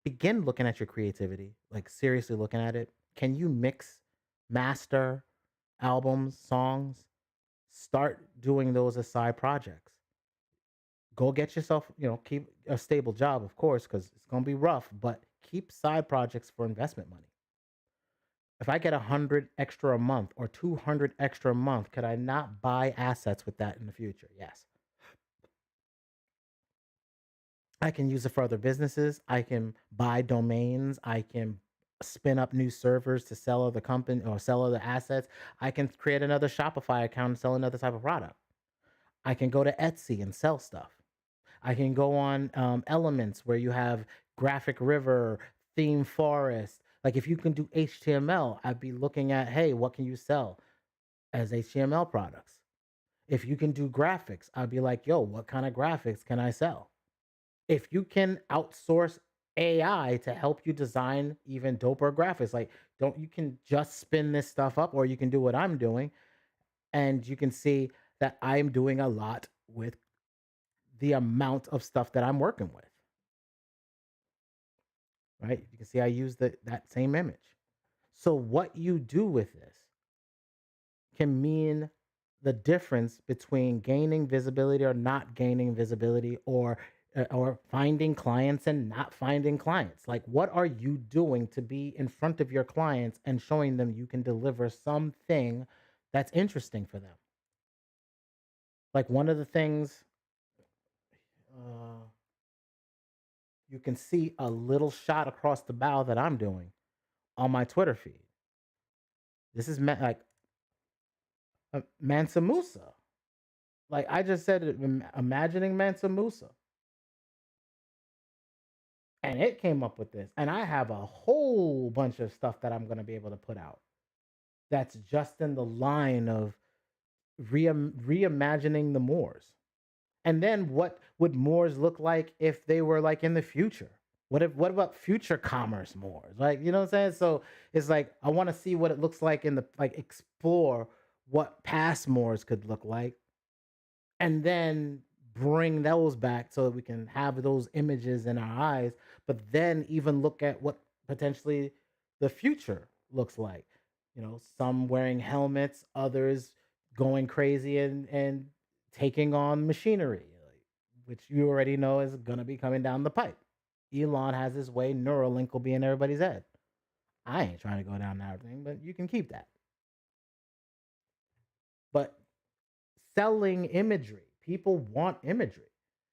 Speaker 1: begin looking at your creativity, like seriously looking at it. Can you mix, master albums, songs? Start doing those as side projects. Go get yourself, keep a stable job, of course, because it's going to be rough, but keep side projects for investment money. If I get 100 extra a month or 200 extra a month, could I not buy assets with that in the future? Yes. I can use it for other businesses. I can buy domains. I can spin up new servers to sell other company or sell other assets. I can create another Shopify account and sell another type of product. I can go to Etsy and sell stuff. I can go on Elements where you have graphic river, theme forest. Like if you can do HTML, I'd be looking at, hey, what can you sell as HTML products? If you can do graphics, I'd be like, yo, what kind of graphics can I sell? If you can outsource AI to help you design even doper graphics, like don't you can just spin this stuff up, or you can do what I'm doing, and you can see that I'm doing a lot with the amount of stuff that I'm working with. Right? You can see I use that same image. So what you do with this can mean the difference between gaining visibility or not gaining visibility, or finding clients and not finding clients. Like what are you doing to be in front of your clients and showing them you can deliver something that's interesting for them? Like one of the things uh, you can see a little shot across the bow that I'm doing on my Twitter feed. This is like Mansa Musa. Like I just said, imagining Mansa Musa. And it came up with this. And I have a whole bunch of stuff that I'm going to be able to put out that's just in the line of reimagining the Moors. And then what would Moors look like if they were like in the future? What about future commerce Moors? Like, you know what I'm saying? So it's like I want to see what it looks like in the like explore what past Moors could look like, and then bring those back so that we can have those images in our eyes, but then even look at what potentially the future looks like. Some wearing helmets, others going crazy and taking on machinery, which you already know is going to be coming down the pipe. Elon has his way, Neuralink will be in everybody's head. I ain't trying to go down that thing, but you can keep that. But selling imagery. People want imagery.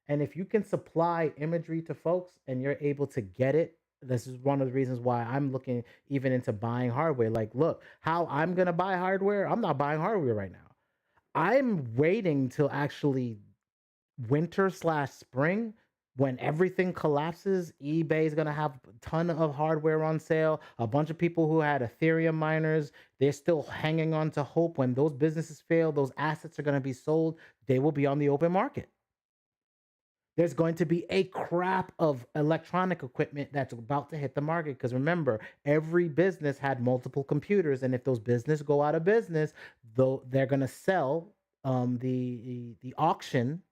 Speaker 1: And if you can supply imagery to folks and you're able to get it, this is one of the reasons why I'm looking even into buying hardware. Like, look, how I'm going to buy hardware, I'm not buying hardware right now. I'm waiting till actually winter/spring when everything collapses. eBay is going to have a ton of hardware on sale. A bunch of people who had Ethereum miners, they're still hanging on to hope. When those businesses fail, those assets are going to be sold. They will be on the open market. There's going to be a crap of electronic equipment that's about to hit the market. Because remember, every business had multiple computers, and if those business go out of business, though they're going to sell the auction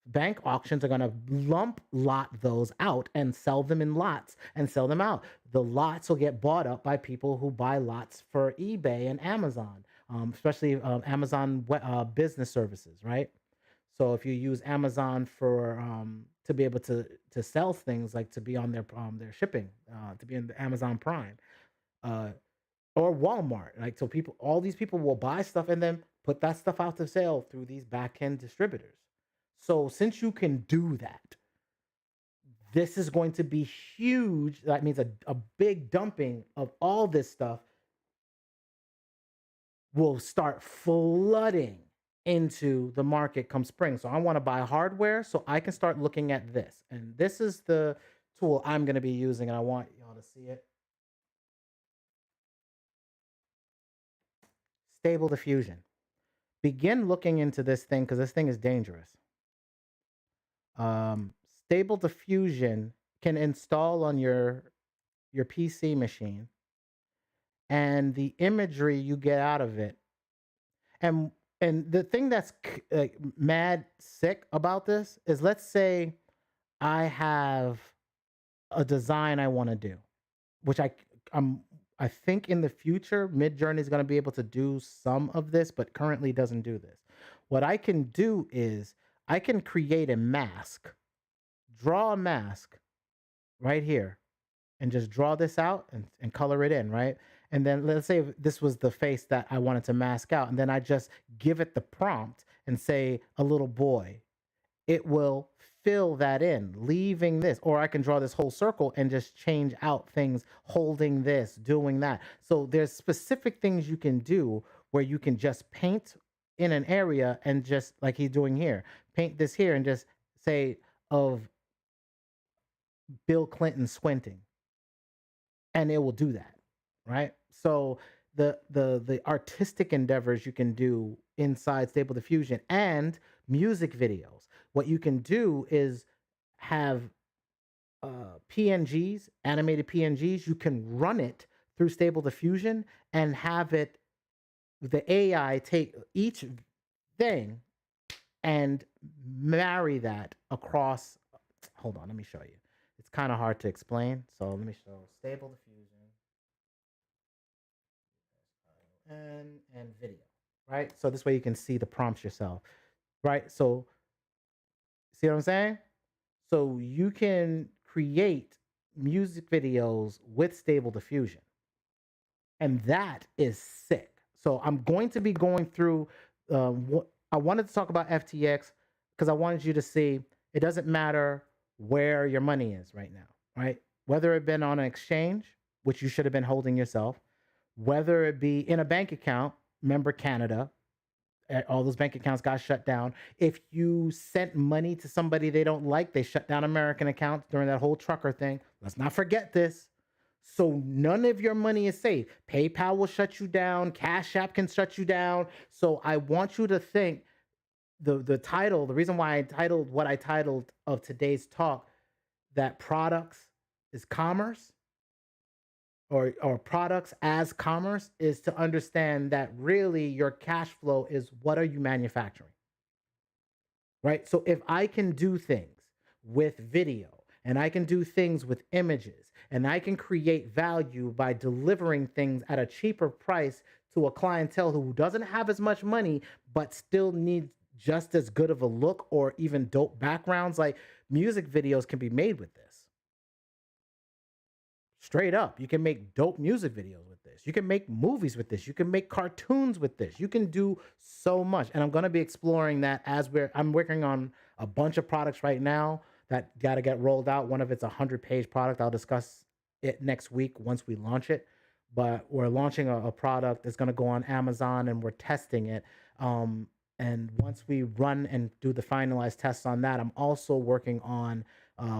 Speaker 1: bank auctions are going to lump lot those out and sell them in lots and sell them out. The lots will get bought up by people who buy lots for eBay and Amazon, especially Amazon business services, right? So if you use Amazon for to be able to sell things, like to be on their shipping, to be in the Amazon Prime, uh, or Walmart, like, so people, all these people will buy stuff and then put that stuff out to sale through these back end distributors. So since you can do that, this is going to be huge. That means a big dumping of all this stuff will start flooding into the market come spring. So I want to buy hardware so I can start looking at this. And this is the tool I'm going to be using, and I want y'all to see it. Stable Diffusion. Begin looking into this thing because this thing is dangerous. Stable Diffusion can install on your PC machine, and the imagery you get out of it, and the thing that's like mad sick about this is, let's say I have a design I want to do, which I think in the future Midjourney is going to be able to do some of this, but currently doesn't do this. What I can do is I can create a mask, draw a mask right here, and just draw this out and color it in, right? And then let's say this was the face that I wanted to mask out, and then I just give it the prompt and say a little boy. It will fill that in, leaving this. Or I can draw this whole circle and just change out things, holding this, doing that. So there's specific things you can do where you can just paint in an area and just, like he's doing here, paint this here and just say of Bill Clinton squinting, and it will do that, right? So the artistic endeavors you can do inside Stable Diffusion, and music videos. What you can do is have PNGs, animated PNGs. You can run it through Stable Diffusion and have it, the AI, take each thing and marry that across. Hold on, let me show you. It's kind of hard to explain, so let me show Stable Diffusion and video, right? So this way you can see the prompts yourself, right? So see what I'm saying? So you can create music videos with Stable Diffusion, and that is sick. So I'm going to be going through what I wanted to talk about FTX, because I wanted you to see it doesn't matter where your money is right now, right? Whether it been on an exchange, which you should have been holding yourself, whether it be in a bank account, remember Canada, all those bank accounts got shut down. If you sent money to somebody they don't like, they shut down American accounts during that whole trucker thing. Let's not forget this. So none of your money is safe. PayPal will shut you down. Cash App can shut you down. So I want you to think, the title, the reason why I titled what I titled of today's talk, that products is commerce, or products as commerce, is to understand that really your cash flow is what are you manufacturing, right? So if I can do things with video, and I can do things with images, and I can create value by delivering things at a cheaper price to a clientele who doesn't have as much money but still needs just as good of a look or even dope backgrounds, like music videos can be made with this. Straight up, you can make dope music videos with this. You can make movies with this. You can make cartoons with this. You can do so much. And I'm going to be exploring that as I'm working on a bunch of products right now that got to get rolled out. One of it's a 100-page product. I'll discuss it next week once we launch it. But we're launching a product that's going to go on Amazon, and we're testing it. And once we run and do the finalized tests on that, I'm also working on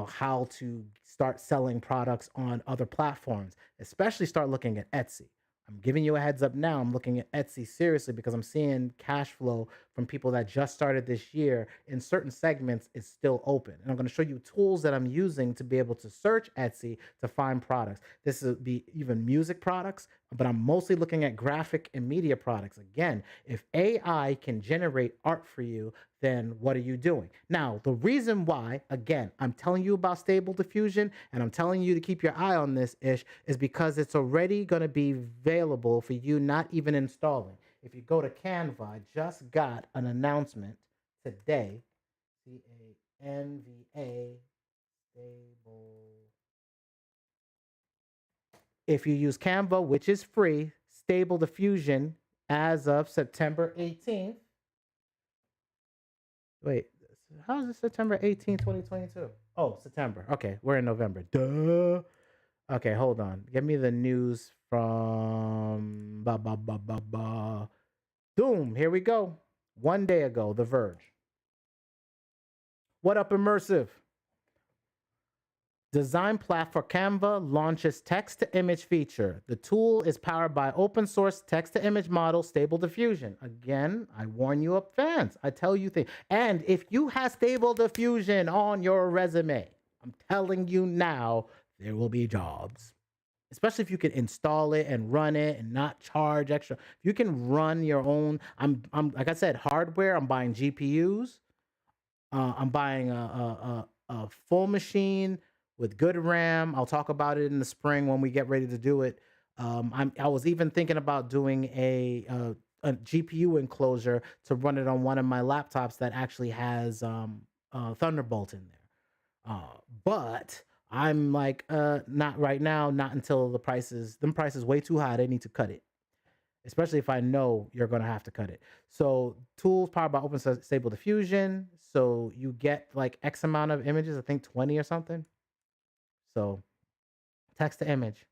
Speaker 1: how to start selling products on other platforms, especially start looking at Etsy. I'm giving you a heads up now. I'm looking at Etsy seriously because I'm seeing cash flow from people that just started this year in certain segments is still open. And I'm going to show you tools that I'm using to be able to search Etsy to find products. This would be even music products, but I'm mostly looking at graphic and media products. Again, if AI can generate art for you, then what are you doing? Now, the reason why, again, I'm telling you about Stable Diffusion and I'm telling you to keep your eye on this ish is because it's already going to be available for you, not even installing. If you go to Canva, I just got an announcement today. Canva Stable. If you use Canva, which is free, Stable Diffusion as of September 18th. Wait, how is it September 18th, 2022? Oh, September. Okay, we're in November. Duh. Okay, hold on. Give me the news from Doom. Here we go. 1 day ago, The Verge. What up, Immersive? Design platform Canva launches text to image feature. The tool is powered by open source text to image model Stable Diffusion. Again, I warn you up, fans. I tell you things. And if you have Stable Diffusion on your resume, I'm telling you now, there will be jobs. Especially if you can install it and run it and not charge extra. If you can run your own, I'm like I said, hardware. I'm buying GPUs. I'm buying a full machine with good RAM. I'll talk about it in the spring when we get ready to do it. I was even thinking about doing a GPU enclosure to run it on one of my laptops that actually has Thunderbolt in there. But I'm like, not right now, not until the prices way too high. They need to cut it, especially if I know you're going to have to cut it. So tools powered by Open Stable Diffusion. So you get like X amount of images, I think 20 or something. So text to image.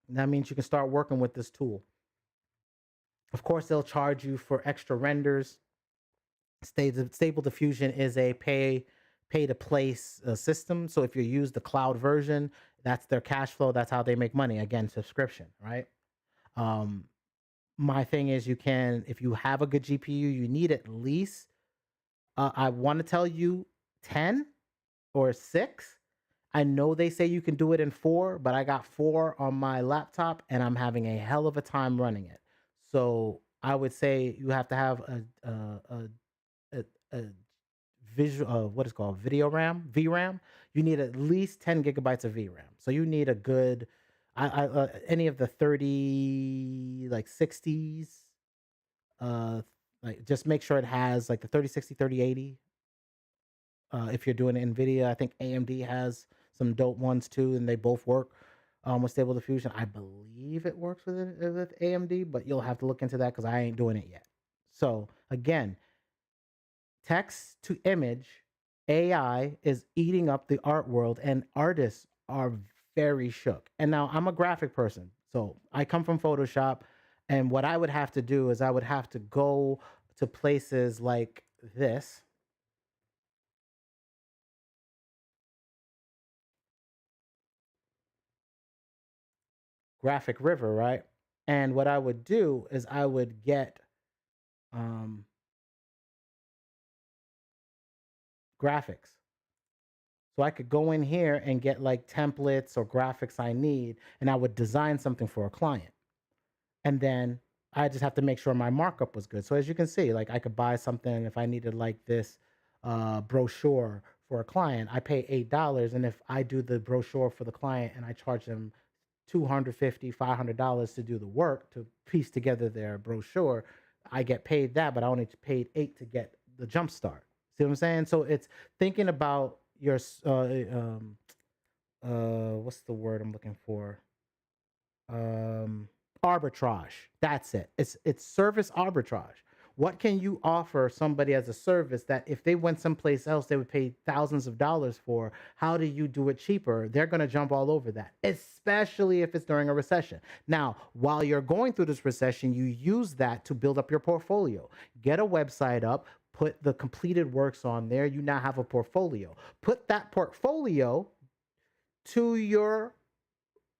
Speaker 1: That means you can start working with this tool. Of course, they'll charge you for extra renders. Stable Diffusion is a pay to place system. So if you use the cloud version, that's their cash flow. That's how they make money. Again, subscription, right? My thing is, you can, if you have a good GPU, you need at least, I want to tell you 10 or 6. I know they say you can do it in 4, but I got 4 on my laptop and I'm having a hell of a time running it. So I would say you have to have a visual, what is called video RAM, VRAM. You need at least 10 gigabytes of VRAM. So you need a good, any of the 30, like 60s, like just make sure it has like the 3060, 3080. If you're doing NVIDIA, I think AMD has some dope ones too, and they both work with Stable Diffusion. I believe it works with AMD, but you'll have to look into that because I ain't doing it yet. So again, text to image AI is eating up the art world, and artists are very shook. And now I'm a graphic person, so I come from Photoshop, and what I would have to do is I would have to go to places like this. Graphic River, right? And what I would do is I would get graphics. So I could go in here and get like templates or graphics I need, and I would design something for a client. And then I just have to make sure my markup was good. So as you can see, like I could buy something if I needed like this brochure for a client, I pay $8. And if I do the brochure for the client and I charge them $250, $500 to do the work to piece together their brochure, I get paid that, but I only paid $8 to get the jump start. See what I'm saying? So it's thinking about your what's the word I'm looking for? Arbitrage. That's it. It's service arbitrage. What can you offer somebody as a service that if they went someplace else they would pay thousands of dollars for? How do you do it cheaper? They're going to jump all over that, especially if it's during a recession. Now, while you're going through this recession, you use that to build up your portfolio. Get a website up, put the completed works on there. You now have a portfolio. Put that portfolio to your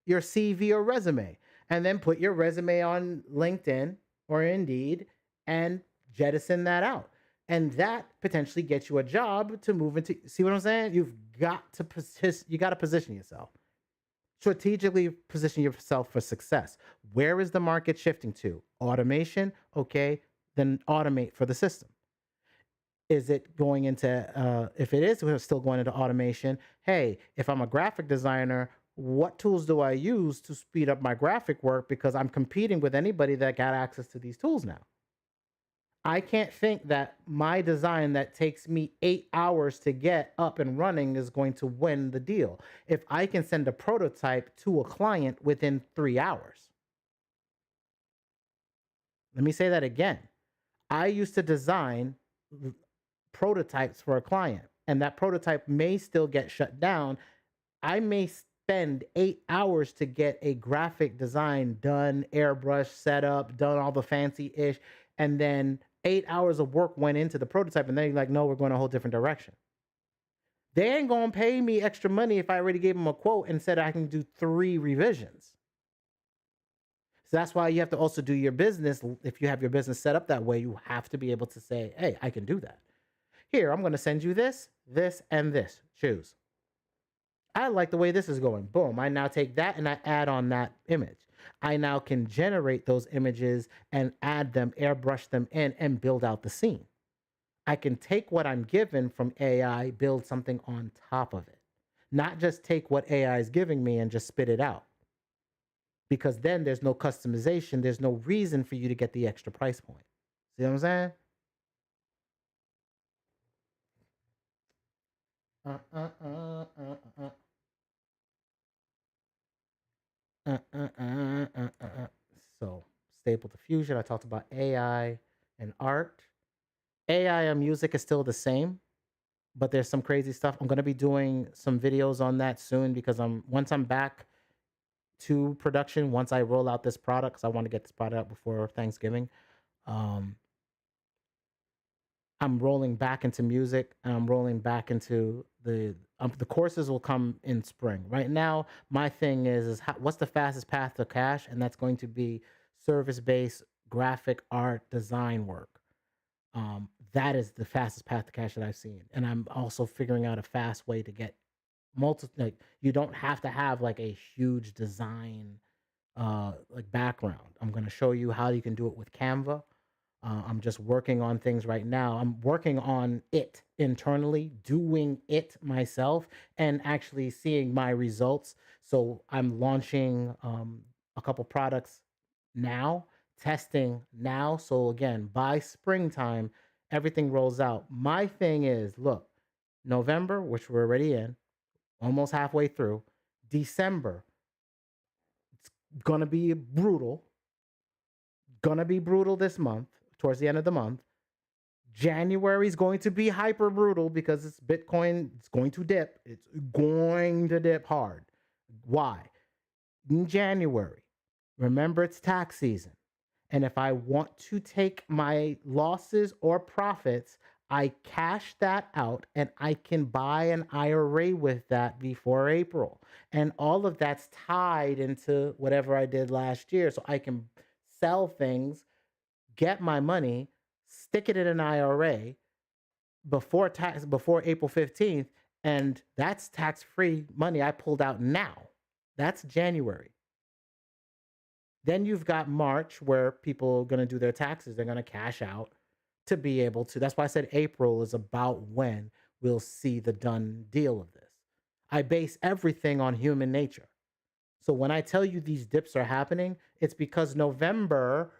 Speaker 1: CV or resume. and then put your resume on LinkedIn or Indeed and jettison that out. And that potentially gets you a job to move into. See what I'm saying? You got to position yourself. Strategically position yourself for success. Where is the market shifting to? Automation? Okay, then automate for the system. Is it going into, if it is we're still going into automation, hey, if I'm a graphic designer, what tools do I use to speed up my graphic work? Because I'm competing with anybody that got access to these tools now. I can't think that my design that takes me 8 hours to get up and running is going to win the deal if I can send a prototype to a client within 3 hours. Let me say that again. I used to design prototypes for a client, and that prototype may still get shut down. I may spend 8 hours to get a graphic design done, airbrush set up, done all the fancy ish, and then 8 hours of work went into the prototype, and then you're like, no, we're going a whole different direction. They ain't gonna pay me extra money if I already gave them a quote and said I can do 3 revisions. So that's why you have to also do your business. If you have your business set up that way, you have to be able to say, hey, I can do that. Here, I'm going to send you this, this, and this. Choose. I like the way this is going. Boom. I now take that and I add on that image. I now can generate those images and add them, airbrush them in, and build out the scene. I can take what I'm given from AI, build something on top of it. Not just take what AI is giving me and just spit it out. Because then there's no customization. There's no reason for you to get the extra price point. See what I'm saying? Uh, uh, uh, uh, uh, So, Stable Diffusion, I talked about AI and art. AI and music is still the same, but there's some crazy stuff. I'm going to be doing some videos on that soon because once I'm back to production, once I roll out this product, because I want to get this product out before Thanksgiving. Um, I'm rolling back into music, and I'm rolling back into the courses will come in spring. Right now, my thing is what's the fastest path to cash, and that's going to be service-based graphic art design work. That is the fastest path to cash that I've seen, and I'm also figuring out a fast way to get like you don't have to have like a huge design like background. I'm going to show you how you can do it with Canva. I'm just working on things right now. I'm working on it internally, doing it myself, and actually seeing my results. So I'm launching a couple products now, testing now. So again, by springtime, everything rolls out. My thing is, look, November, which we're already in, almost halfway through, December, it's gonna be brutal. Gonna be brutal this month, towards the end of the month. January is going to be hyper brutal because it's Bitcoin. It's going to dip. It's going to dip hard. Why? In January, remember it's tax season. And if I want to take my losses or profits, I cash that out and I can buy an IRA with that before April. And all of that's tied into whatever I did last year. So I can sell things, get my money, stick it in an IRA before April 15th, and that's tax-free money I pulled out now. That's January. Then you've got March where people are going to do their taxes. They're going to cash out to be able to. That's why I said April is about when we'll see the done deal of this. I base everything on human nature. So when I tell you these dips are happening, it's because November,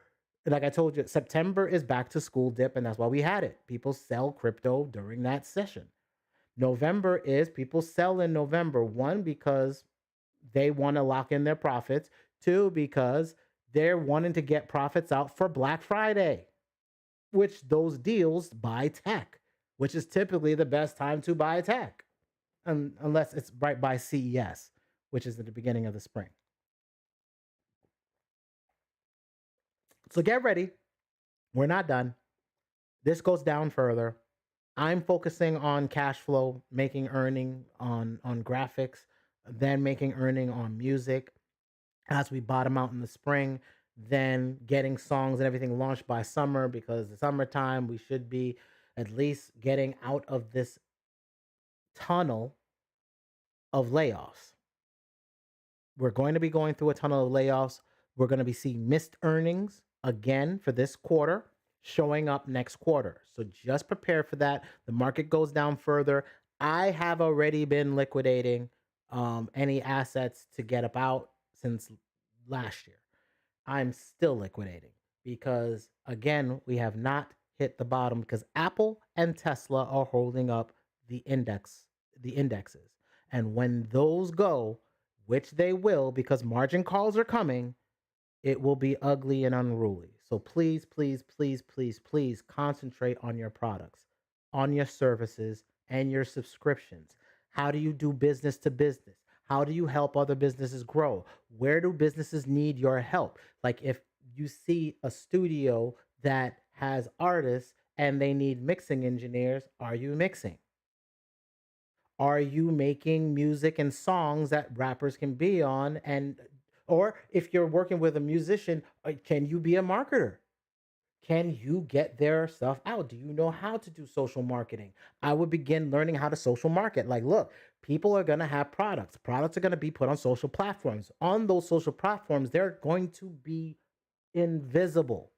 Speaker 1: like I told you, September is back to school dip, and that's why we had it. People sell crypto during that session. November is people sell in November. One, because they want to lock in their profits. Two, because they're wanting to get profits out for Black Friday, which those deals buy tech, which is typically the best time to buy tech, unless it's right by CES, which is at the beginning of the spring. So get ready. We're not done. This goes down further. I'm focusing on cash flow, making earning on graphics, then making earning on music. as we bottom out in the spring, then getting songs and everything launched by summer, because the summertime we should be at least getting out of this tunnel of layoffs. We're going to be going through a tunnel of layoffs. We're going to be seeing missed earnings again for this quarter showing up next quarter. So just prepare for that. The market goes down further. I have already been liquidating any assets to get about since last year. I'm still liquidating because, again, we have not hit the bottom because Apple and Tesla are holding up the indexes. And when those go, which they will because margin calls are coming, it will be ugly and unruly. So please, please, please, please, please concentrate on your products, on your services, and your subscriptions. How do you do business to business? How do you help other businesses grow? Where do businesses need your help? Like if you see a studio that has artists and they need mixing engineers, are you mixing? Are you making music and songs that rappers can be on? And or if you're working with a musician, can you be a marketer? Can you get their stuff out? Do you know how to do social marketing? I would begin learning how to social market. Like, look, people are going to have products. Products are going to be put on social platforms. On those social platforms, they're going to be invisible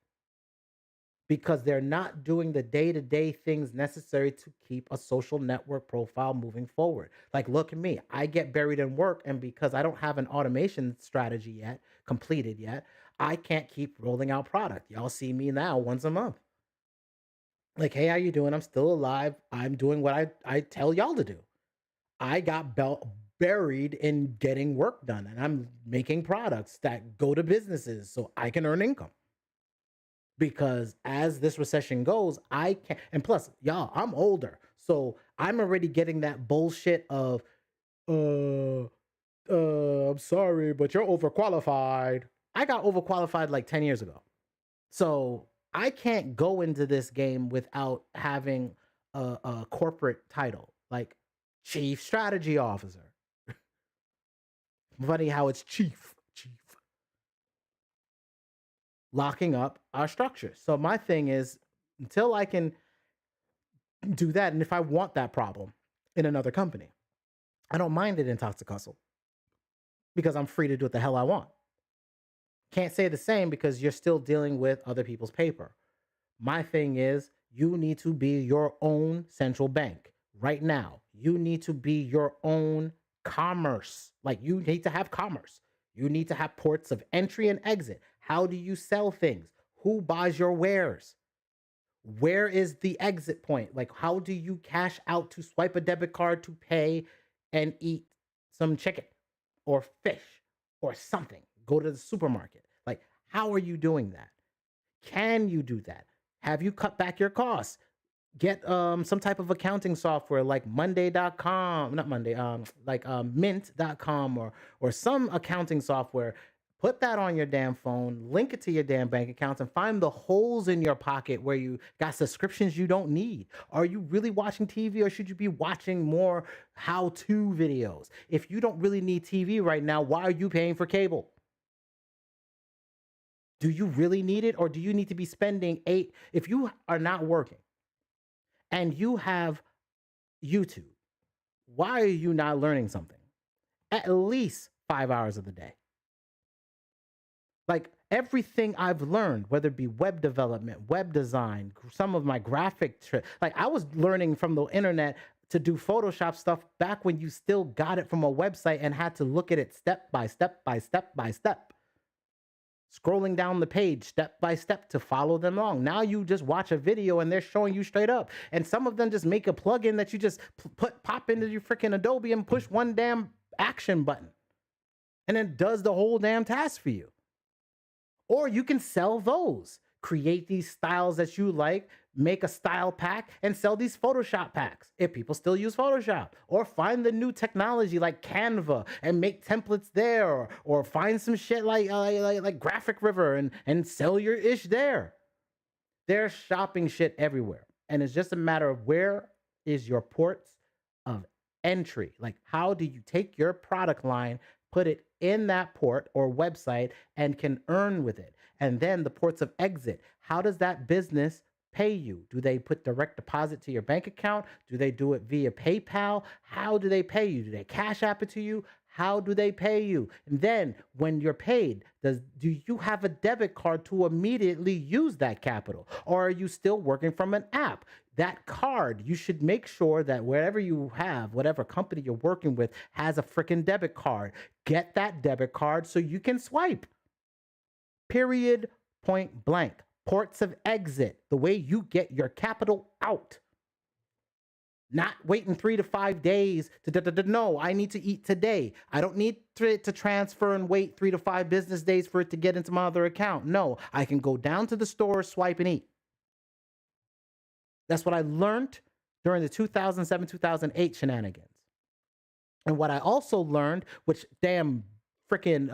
Speaker 1: because they're not doing the day-to-day things necessary to keep a social network profile moving forward. Like, look at me. I get buried in work, and because I don't have an automation strategy yet, completed yet, I can't keep rolling out product. Y'all see me now once a month. Like, hey, how you doing? I'm still alive. I'm doing what I tell y'all to do. I got buried in getting work done, and I'm making products that go to businesses so I can earn income. Because as this recession goes, I can't. And plus, y'all, I'm older, so I'm already getting that bullshit of, uh, I'm sorry, but you're overqualified. I got overqualified like 10 years ago, so I can't go into this game without having a corporate title like chief strategy officer. Funny how it's chief locking up our structure. So my thing is, until I can do that, and if I want that problem in another company, I don't mind it in ToxicHustle because I'm free to do what the hell I want. Can't say the same because you're still dealing with other people's paper. My thing is, you need to be your own central bank right now. You need to be your own commerce. Like, you need to have commerce. You need to have ports of entry and exit. How do you sell things? Who buys your wares? Where is the exit point? Like, how do you cash out to swipe a debit card to pay and eat some chicken or fish or something? Go to the supermarket. Like, how are you doing that? Can you do that? Have you cut back your costs? Get some type of accounting software like Monday.com, not Monday, like Mint.com or some accounting software. Put that on your damn phone, link it to your damn bank accounts, and find the holes in your pocket where you got subscriptions you don't need. Are you really watching TV, or should you be watching more how-to videos? If you don't really need TV right now, why are you paying for cable? Do you really need it, or do you need to be spending if you are not working and you have YouTube, why are you not learning something? At least 5 hours of the day. Like, everything I've learned, whether it be web development, web design, some of my graphic like I was learning from the internet to do Photoshop stuff back when you still got it from a website and had to look at it step by step by step by step. Scrolling down the page step by step to follow them along. Now you just watch a video and they're showing you straight up. And some of them just make a plugin that you just pop into your freaking Adobe and push one damn action button. And it does the whole damn task for you. Or you can sell those. Create these styles that you like, make a style pack, and sell these Photoshop packs if people still use Photoshop. Or find the new technology like Canva and make templates there. Or find some shit like Graphic River and sell your ish there. They're shopping shit everywhere. And it's just a matter of where is your ports of entry. Like, how do you take your product line, put it in that port or website and can earn with it. And then the ports of exit. How does that business pay you? Do they put direct deposit to your bank account? Do they do it via PayPal? How do they pay you? Do they cash app it to you? How do they pay you? And then when you're paid, do you have a debit card to immediately use that capital? Or are you still working from an app? That card, you should make sure that wherever you have, whatever company you're working with has a freaking debit card. Get that debit card so you can swipe. Period, point blank. Ports of exit, the way you get your capital out. Not waiting 3 to 5 days no, I need to eat today. I don't need to transfer and wait 3 to 5 business days for it to get into my other account. No, I can go down to the store, swipe and eat. That's what I learned during the 2007, 2008 shenanigans. And what I also learned, which damn freaking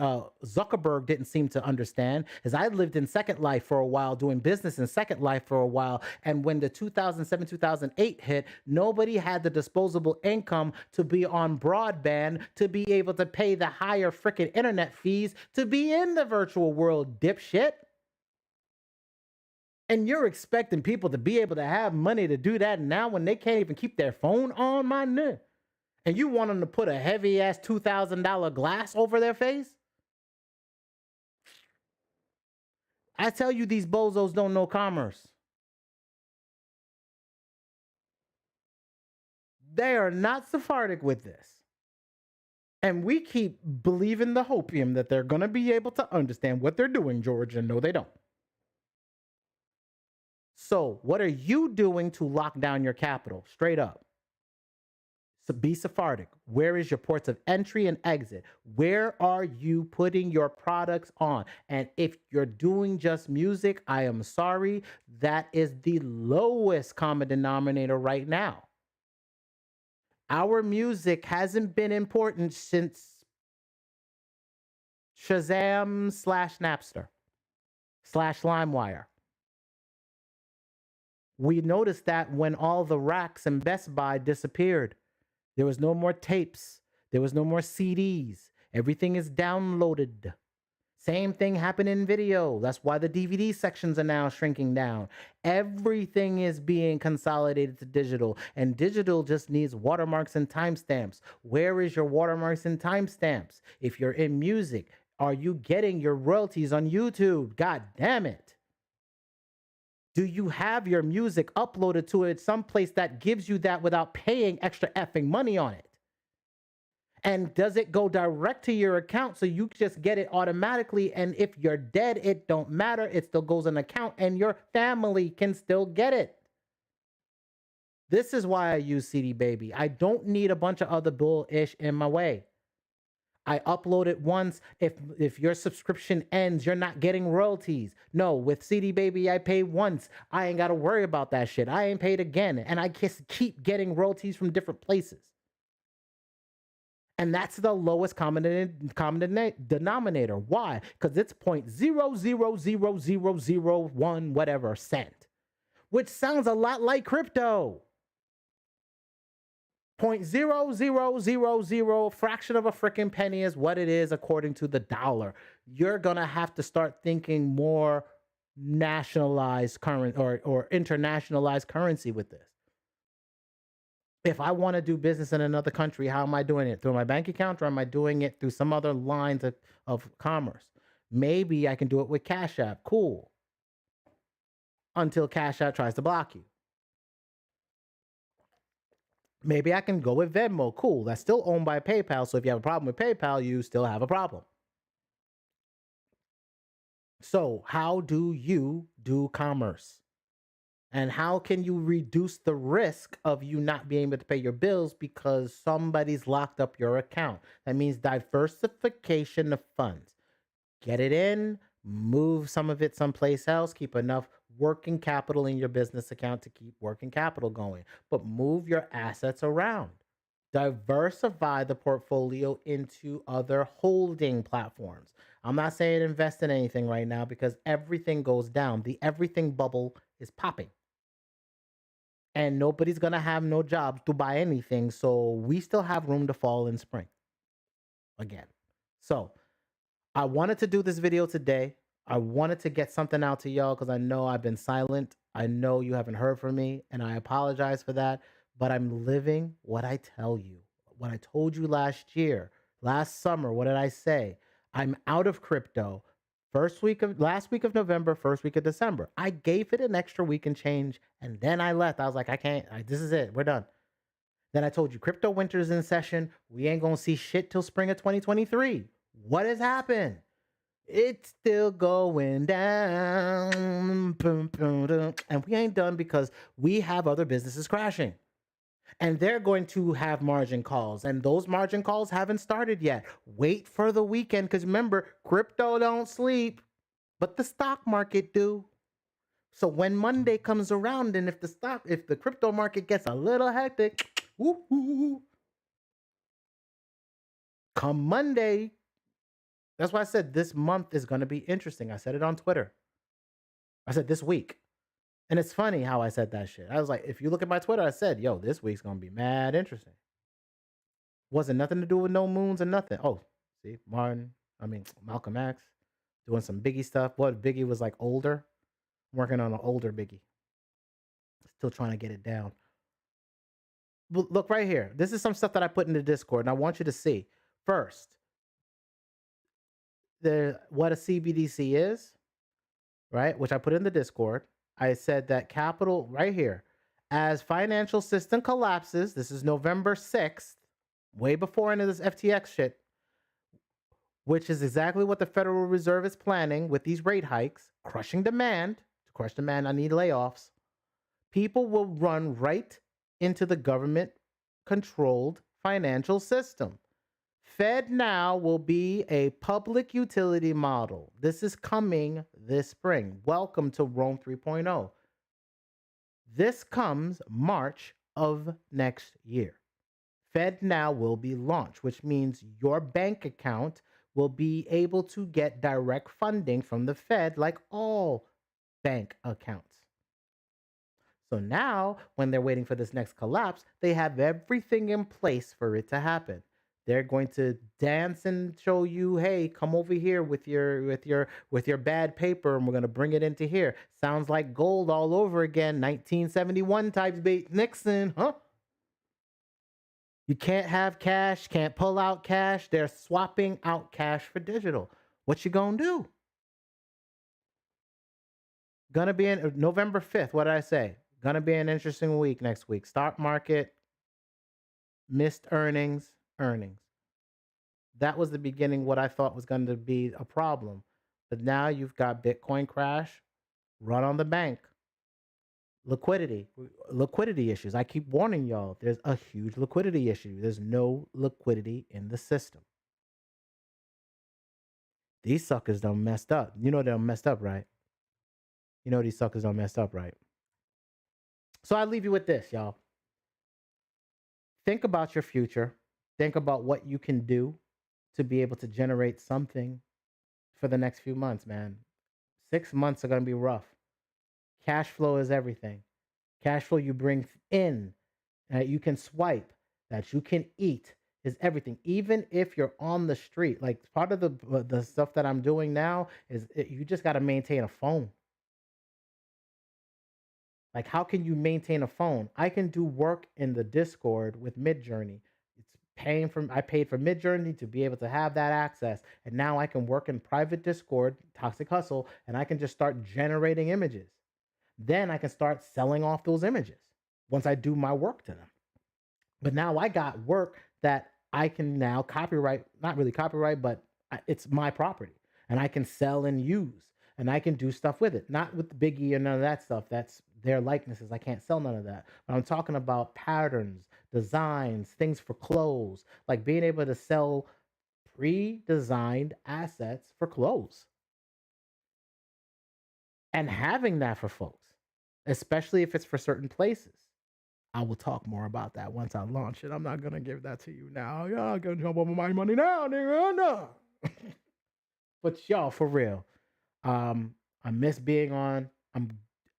Speaker 1: Zuckerberg didn't seem to understand, is I lived in Second Life for a while, doing business in Second Life for a while. And when the 2007, 2008 hit, nobody had the disposable income to be on broadband, to be able to pay the higher freaking internet fees to be in the virtual world, dipshit. And you're expecting people to be able to have money to do that now when they can't even keep their phone on, my nigga. And you want them to put a heavy ass $2,000 glass over their face? I tell you, these bozos don't know commerce. They are not Sephardic with this. And we keep believing the hopium that they're going to be able to understand what they're doing, George, and no, they don't. So what are you doing to lock down your capital? Straight up. So be Sephardic. Where is your ports of entry and exit? Where are you putting your products on? And if you're doing just music, I am sorry, that is the lowest common denominator right now. Our music hasn't been important since Shazam / Napster / LimeWire. We noticed that when all the racks and Best Buy disappeared. There was no more tapes. There was no more CDs. Everything is downloaded. Same thing happened in video. That's why the DVD sections are now shrinking down. Everything is being consolidated to digital, and digital just needs watermarks and timestamps. Where is your watermarks and timestamps? If you're in music, are you getting your royalties on YouTube? God damn it. Do you have your music uploaded to it someplace that gives you that without paying extra effing money on it? And does it go direct to your account so you just get it automatically? And if you're dead, it don't matter. It still goes in account and your family can still get it. This is why I use CD Baby. I don't need a bunch of other bull-ish in my way. I upload it once. If your subscription ends, you're not getting royalties. No, with CD Baby, I pay once. I ain't got to worry about that shit. I ain't paid again. And I just keep getting royalties from different places. And that's the lowest common denominator. Why? Because it's 0.0000001 whatever cent, which sounds a lot like crypto. 0.0000 fraction of a freaking penny is what it is according to the dollar. You're gonna have to start thinking more nationalized current or internationalized currency with this. If I want to do business in another country, how am I doing it? Through my bank account, or am I doing it through some other lines of commerce? Maybe I can do it with Cash App. Cool. Until Cash App tries to block you. Maybe I can go with Venmo. Cool. That's still owned by PayPal. So if you have a problem with PayPal, you still have a problem. So how do you do commerce? And how can you reduce the risk of you not being able to pay your bills because somebody's locked up your account? That means diversification of funds. Get it in, move some of it someplace else, keep enough working capital in your business account to keep working capital going, but move your assets around. Diversify the portfolio into other holding platforms. I'm not saying invest in anything right now because everything goes down. The everything bubble is popping. And nobody's going to have no jobs to buy anything. So we still have room to fall in spring again. So I wanted to do this video today. I wanted to get something out to y'all because I know I've been silent. I know you haven't heard from me, and I apologize for that. But I'm living what I tell you. What I told you last year, last summer, what did I say? I'm out of crypto. Last week of November, first week of December. I gave it an extra week and change, and then I left. I was like, I can't. This is it. We're done. Then I told you crypto winter's in session. We ain't gonna see shit till spring of 2023. What has happened? It's still going down. And we ain't done because we have other businesses crashing. And they're going to have margin calls. And those margin calls haven't started yet. Wait for the weekend. Because remember, crypto don't sleep, but the stock market do. So when Monday comes around, and if the crypto market gets a little hectic, come Monday, that's why I said this month is going to be interesting. I said it on Twitter. I said this week. And it's funny how I said that shit. I was like, if you look at my Twitter, I said, yo, this week's going to be mad interesting. Wasn't nothing to do with no moons and nothing. Oh, see, Malcolm X doing some Biggie stuff. What, Biggie was like older? I'm working on an older Biggie. Still trying to get it down. But look right here. This is some stuff that I put in the Discord, and I want you to see. First, what a CBDC is, right? Which I put in the Discord. I said that capital right here, as financial system collapses, this is November 6th, way before any of this FTX shit, which is exactly what the Federal Reserve is planning with these rate hikes, crushing demand. To crush demand, I need layoffs. People will run right into the government-controlled financial system. FedNow will be a public utility model. This is coming this spring. Welcome to Rome 3.0. This comes March of next year. FedNow will be launched, which means your bank account will be able to get direct funding from the Fed like all bank accounts. So now, when they're waiting for this next collapse, they have everything in place for it to happen. They're going to dance and show you, hey, come over here with your bad paper, and we're going to bring it into here. Sounds like gold all over again. 1971 types bait Nixon, huh? You can't have cash, can't pull out cash. They're swapping out cash for digital. What you gonna do? Gonna be in November 5th. What did I say? Gonna be an interesting week next week. Stock market, missed earnings. That was the beginning, what I thought was going to be a problem. But now you've got Bitcoin crash, run on the bank, liquidity issues. I keep warning y'all, there's a huge liquidity issue. There's no liquidity in the system. These suckers done messed up. You know they're messed up, right? You know these suckers done messed up, right? So I leave you with this, y'all. Think about your future. Think about what you can do to be able to generate something for the next few months, man. 6 months are going to be rough. Cash flow is everything. Cash flow you bring in, that you can swipe, that you can eat, is everything. Even if you're on the street, like part of the stuff that I'm doing now is you just got to maintain a phone. Like, how can you maintain a phone? I can do work in the Discord with Midjourney. I paid for Midjourney to be able to have that access. And now I can work in private Discord, ToxicHustle, and I can just start generating images. Then I can start selling off those images once I do my work to them. But now I got work that I can now copyright, not really copyright, but it's my property. And I can sell and use. And I can do stuff with it. Not with Biggie or none of that stuff. That's their likenesses. I can't sell none of that. But I'm talking about patterns, designs, things for clothes, like being able to sell pre-designed assets for clothes. And having that for folks, especially if it's for certain places. I will talk more about that once I launch it. I'm not going to give that to you now. Y'all going to jump over my money now, nigga. No. But y'all, for real. I miss being on.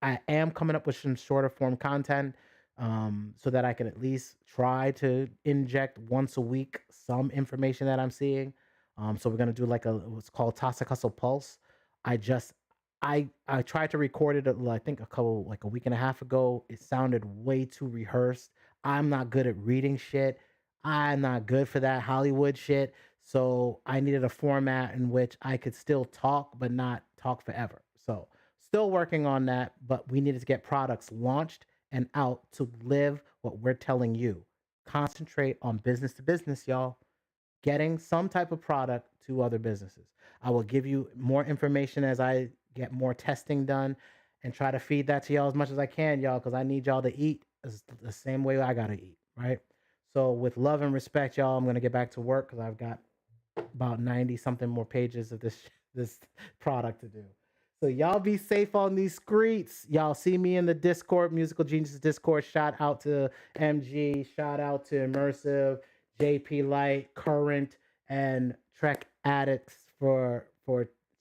Speaker 1: I am coming up with some shorter form content so that I can at least try to inject once a week some information that I'm seeing. So we're gonna do like what's called Toxic Hustle Pulse. I just I tried to record it I think like a week and a half ago. It sounded way too rehearsed. I'm not good at reading shit. I'm not good for that Hollywood shit. So I needed a format in which I could still talk but not talk forever. So still working on that, but we needed to get products launched and out to live what we're telling you. Concentrate on business to business, y'all. Getting some type of product to other businesses. I will give you more information as I get more testing done and try to feed that to y'all as much as I can, y'all, because I need y'all to eat the same way I got to eat, right? So, with love and respect, y'all, I'm going to get back to work because I've got about 90 something more pages of this product to do. So y'all be safe on these streets. Y'all see me in the Discord, Musical Geniuses Discord. Shout out to MG, shout out to Immersive, JP Light, Current, and Trek Addicts for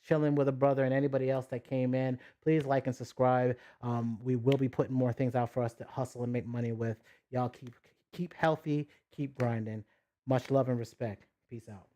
Speaker 1: chilling with a brother and anybody else that came in. Please like and subscribe. We will be putting more things out for us to hustle and make money with. Y'all keep healthy, keep grinding. Much love and respect. Peace out.